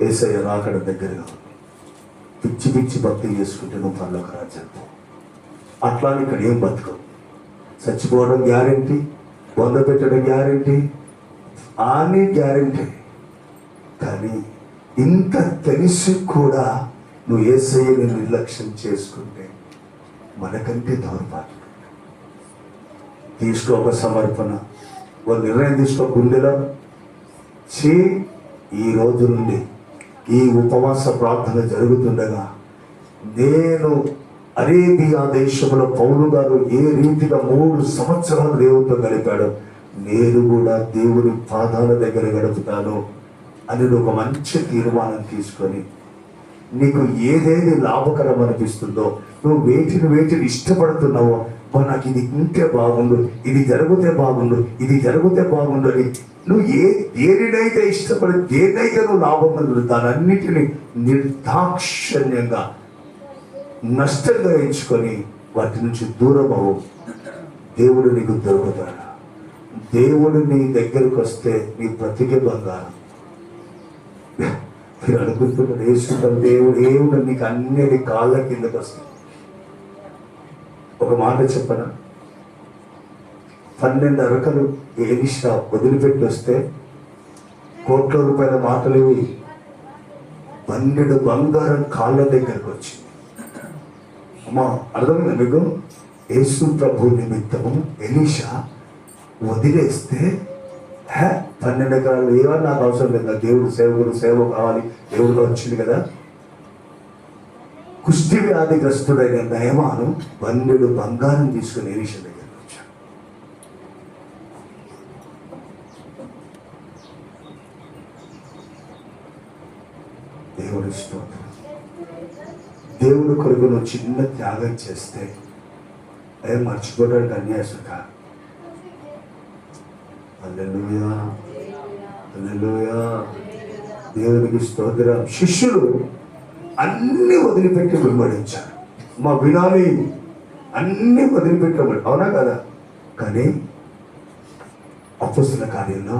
యేసయ్య రాకడ దగ్గరగా పిచ్చి పిచ్చి భక్తి చేసుకుంటే నువ్వు పరలోక రాజ్యం. అట్లా ఇక్కడ ఏం బతుకవు. చచ్చిపోవడం గ్యారెంటీ, బొంద పెట్టడం గ్యారెంటీ, అని గ్యారెంటీ. కానీ ఇంత తెలిసి కూడా నువ్వు యేసయ్యని నిర్లక్ష్యం చేసుకుంటే మనకంటే దౌర్భాగ్యం. తీసుకో ఒక సమర్పణ, ఒక నిర్ణయం తీసుకో గుండెలో. ఈ రోజు నుండి ఈ ఉపవాస ప్రార్థన జరుగుతుండగా నేను అరేబియా దేశంలో పౌలు గారు ఏ రీతిగా 3 సంవత్సరాలు దేవుడితో గడిపాడో నేను కూడా దేవుని పాదాల దగ్గర గడుపుతాను అని ఒక మంచి తీర్మానం తీసుకొని నీకు ఏదేది లాభకరం అనిపిస్తుందో, నువ్వు వేటిని ఇష్టపడుతున్నావో, నాకు ఇది ఉంటే బాగుండు, ఇది జరిగితే బాగుండు, ఇది జరిగితే బాగుండు అని నువ్వు దేనినైతే ఇష్టపడి దేనైతే నువ్వు లాభం పొందుతావు దానన్నిటిని నిర్దాక్షిణ్యంగా నష్టంగా ఎంచుకొని వాటి నుంచి దూరం అవ్వు. దేవుడు నీకు దొరుకుతాడు. దేవుడు నీ దగ్గరకు వస్తే నీ బ్రతికే బంగారం. మీరు అనుకుంటున్నారు యేసుకుంటాం దేవుడు నీకు అన్ని కాళ్ళ కిందకు వస్తాయి. ఒక మాట చెప్పనా? 12 అరకలు ఎలీషా వదిలిపెట్టి వస్తే కోట్ల రూపాయల మాటలు ఇవి 12 బంగారం కాళ్ళ దగ్గరకు వచ్చింది. అమ్మా అర్థమైందా మీకు? యేసు ప్రభు నిమిత్తము ఎలీషా వదిలేస్తే 12 ఎకరాలు ఏమన్నా నాకు అవసరం లేదు, దేవుడు సేవ కావాలి, దేవుడు వచ్చింది కదా. కుష్టి వ్యాధిగ్రస్తుడైన నయమాను 12 బంగారం తీసుకుని ఎలీషా దగ్గరికి వచ్చాడు. దేవుడు స్తోత్రం. దేవుడు కొరకు నువ్వు చిన్న త్యాగం చేస్తే ఏం మర్చిపోవడానికి అన్యాసం కాదు. హల్లెలూయా, హల్లెలూయా, దేవునికి స్తోత్రం. శిష్యులు అన్ని వదిలిపెట్టి వెంబడించారు. మా వినాలి అన్ని వదిలిపెట్టబడి, అవునా కదా? కానీ అపొస్తలుల కార్యంలో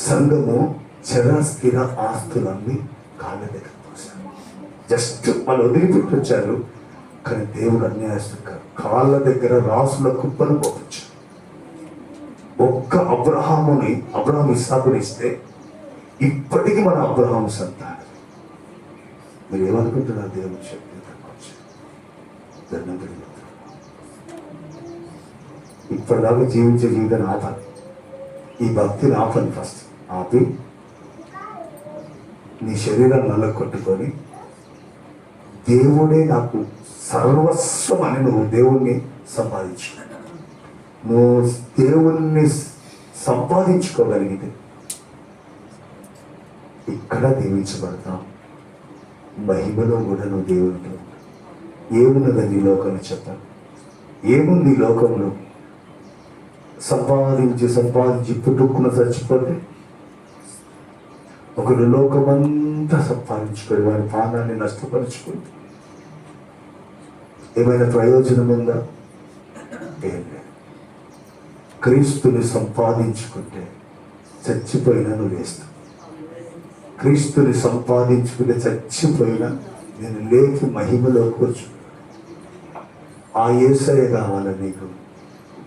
సంఘము చరాస్థిర ఆస్తులన్నీ కాళ్ళ దగ్గర పోసారు. జస్ట్ వాళ్ళు వదిలిపెట్టి వచ్చారు. కానీ దేవుడు అన్యాయస్తుడు కాదు. కాళ్ళ దగ్గర రాసుల కుప్పను పోవచ్చు. ఒక్క అబ్రహాం ఇస్సాకుని ఇస్తే ఇప్పటికీ మన అబ్రహాం సంతానం. మీరు ఏమనుకుంటున్నారు? దేవుని శక్తి దండం ఇప్పటిదాకా జీవించే జీవితాన్ని ఆపాలి. ఈ భక్తిని ఆపని. ఫస్ట్ ఆపి నీ శరీరాన్ని నల్ల కొట్టుకొని దేవుడే నాకు సర్వస్వం అని నువ్వు దేవుణ్ణి సంపాదించు. నువ్వు దేవుణ్ణి సంపాదించుకోగలిగితే ఇక్కడ దీవించబడతావు. మహిమలో కూడా నువ్వు దేవునితో ఏమున్నదని ఈ లోకంలో చెప్పాలి. ఏముంది ఈ లోకంలో? సంపాదించి పుట్టుకున్న చచ్చిపోతే ఒకరు లోకమంతా సంపాదించుకొని వారి ప్రాణాన్ని నష్టపరుచుకుంటే ఏమైనా ప్రయోజనం ఉందా? ఏం లేదు. క్రీస్తుని సంపాదించుకుంటే చచ్చిపోయినా నువ్వు లేస్తావు. క్రీస్తుని సంపాదించుకుంటే చచ్చిపోయినా నేను లేచి మహిమలోకి వచ్చు. ఆ యేసయ్య కావాలి నీకు.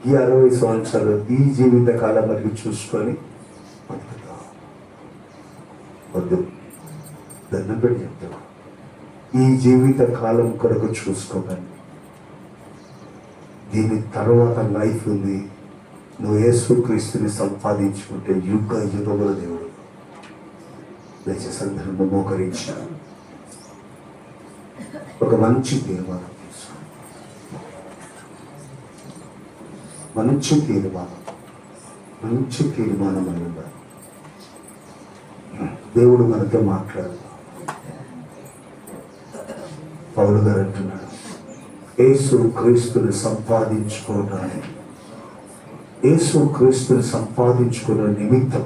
ఈ 60 సంవత్సరాలు ఈ జీవిత కాలం మనకి చూసుకొని బతుకుతావు. వద్దు, దండం పెట్టి చెప్తావు. ఈ జీవిత కాలం కొరకు చూసుకోకండి. దీని తర్వాత లైఫ్ ఉంది. నువ్వు యేసుక్రీస్తుని సంపాదించుకుంటే యుగ యుగముల దేవుడు. దయచేసి అందరూ మోకరించి ఒక మంచి తీర్మానం మంచి తీర్మానం, మంచి తీర్మానం అని ఉండాలి. దేవుడు మనతో మాట్లాడు. పౌలు గారు అంటున్నాడు, యేసు క్రీస్తుని సంపాదించుకోవడానికి, యేసు క్రీస్తుని సంపాదించుకునే నిమిత్తం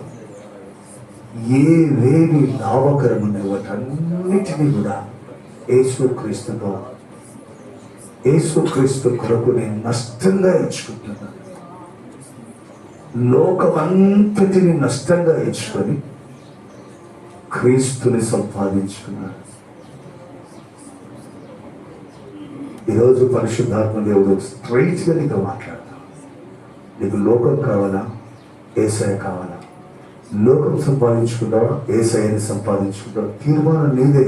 ఏవేవి లాభకరమైన వాటన్నిటినీ కూడా యేసుక్రీస్తుతో, యేసుక్రీస్తు కొరకు నేను నష్టంగా ఎంచుకుంటున్నాను. లోకమంతటిని నష్టంగా ఎంచుకొని క్రీస్తుని సంపాదించుకున్నాడు. ఈరోజు పరిశుద్ధాత్మ దేవుడు స్ట్రైట్గా నీతో మాట్లాడతాం. నీకు లోకం కావాలా, యేసయ్య కావాలా? లోకం సంపాదించుకుంటావా, యేసయ్యని సంపాదించుకుంటావా? తీర్మానం నీదే.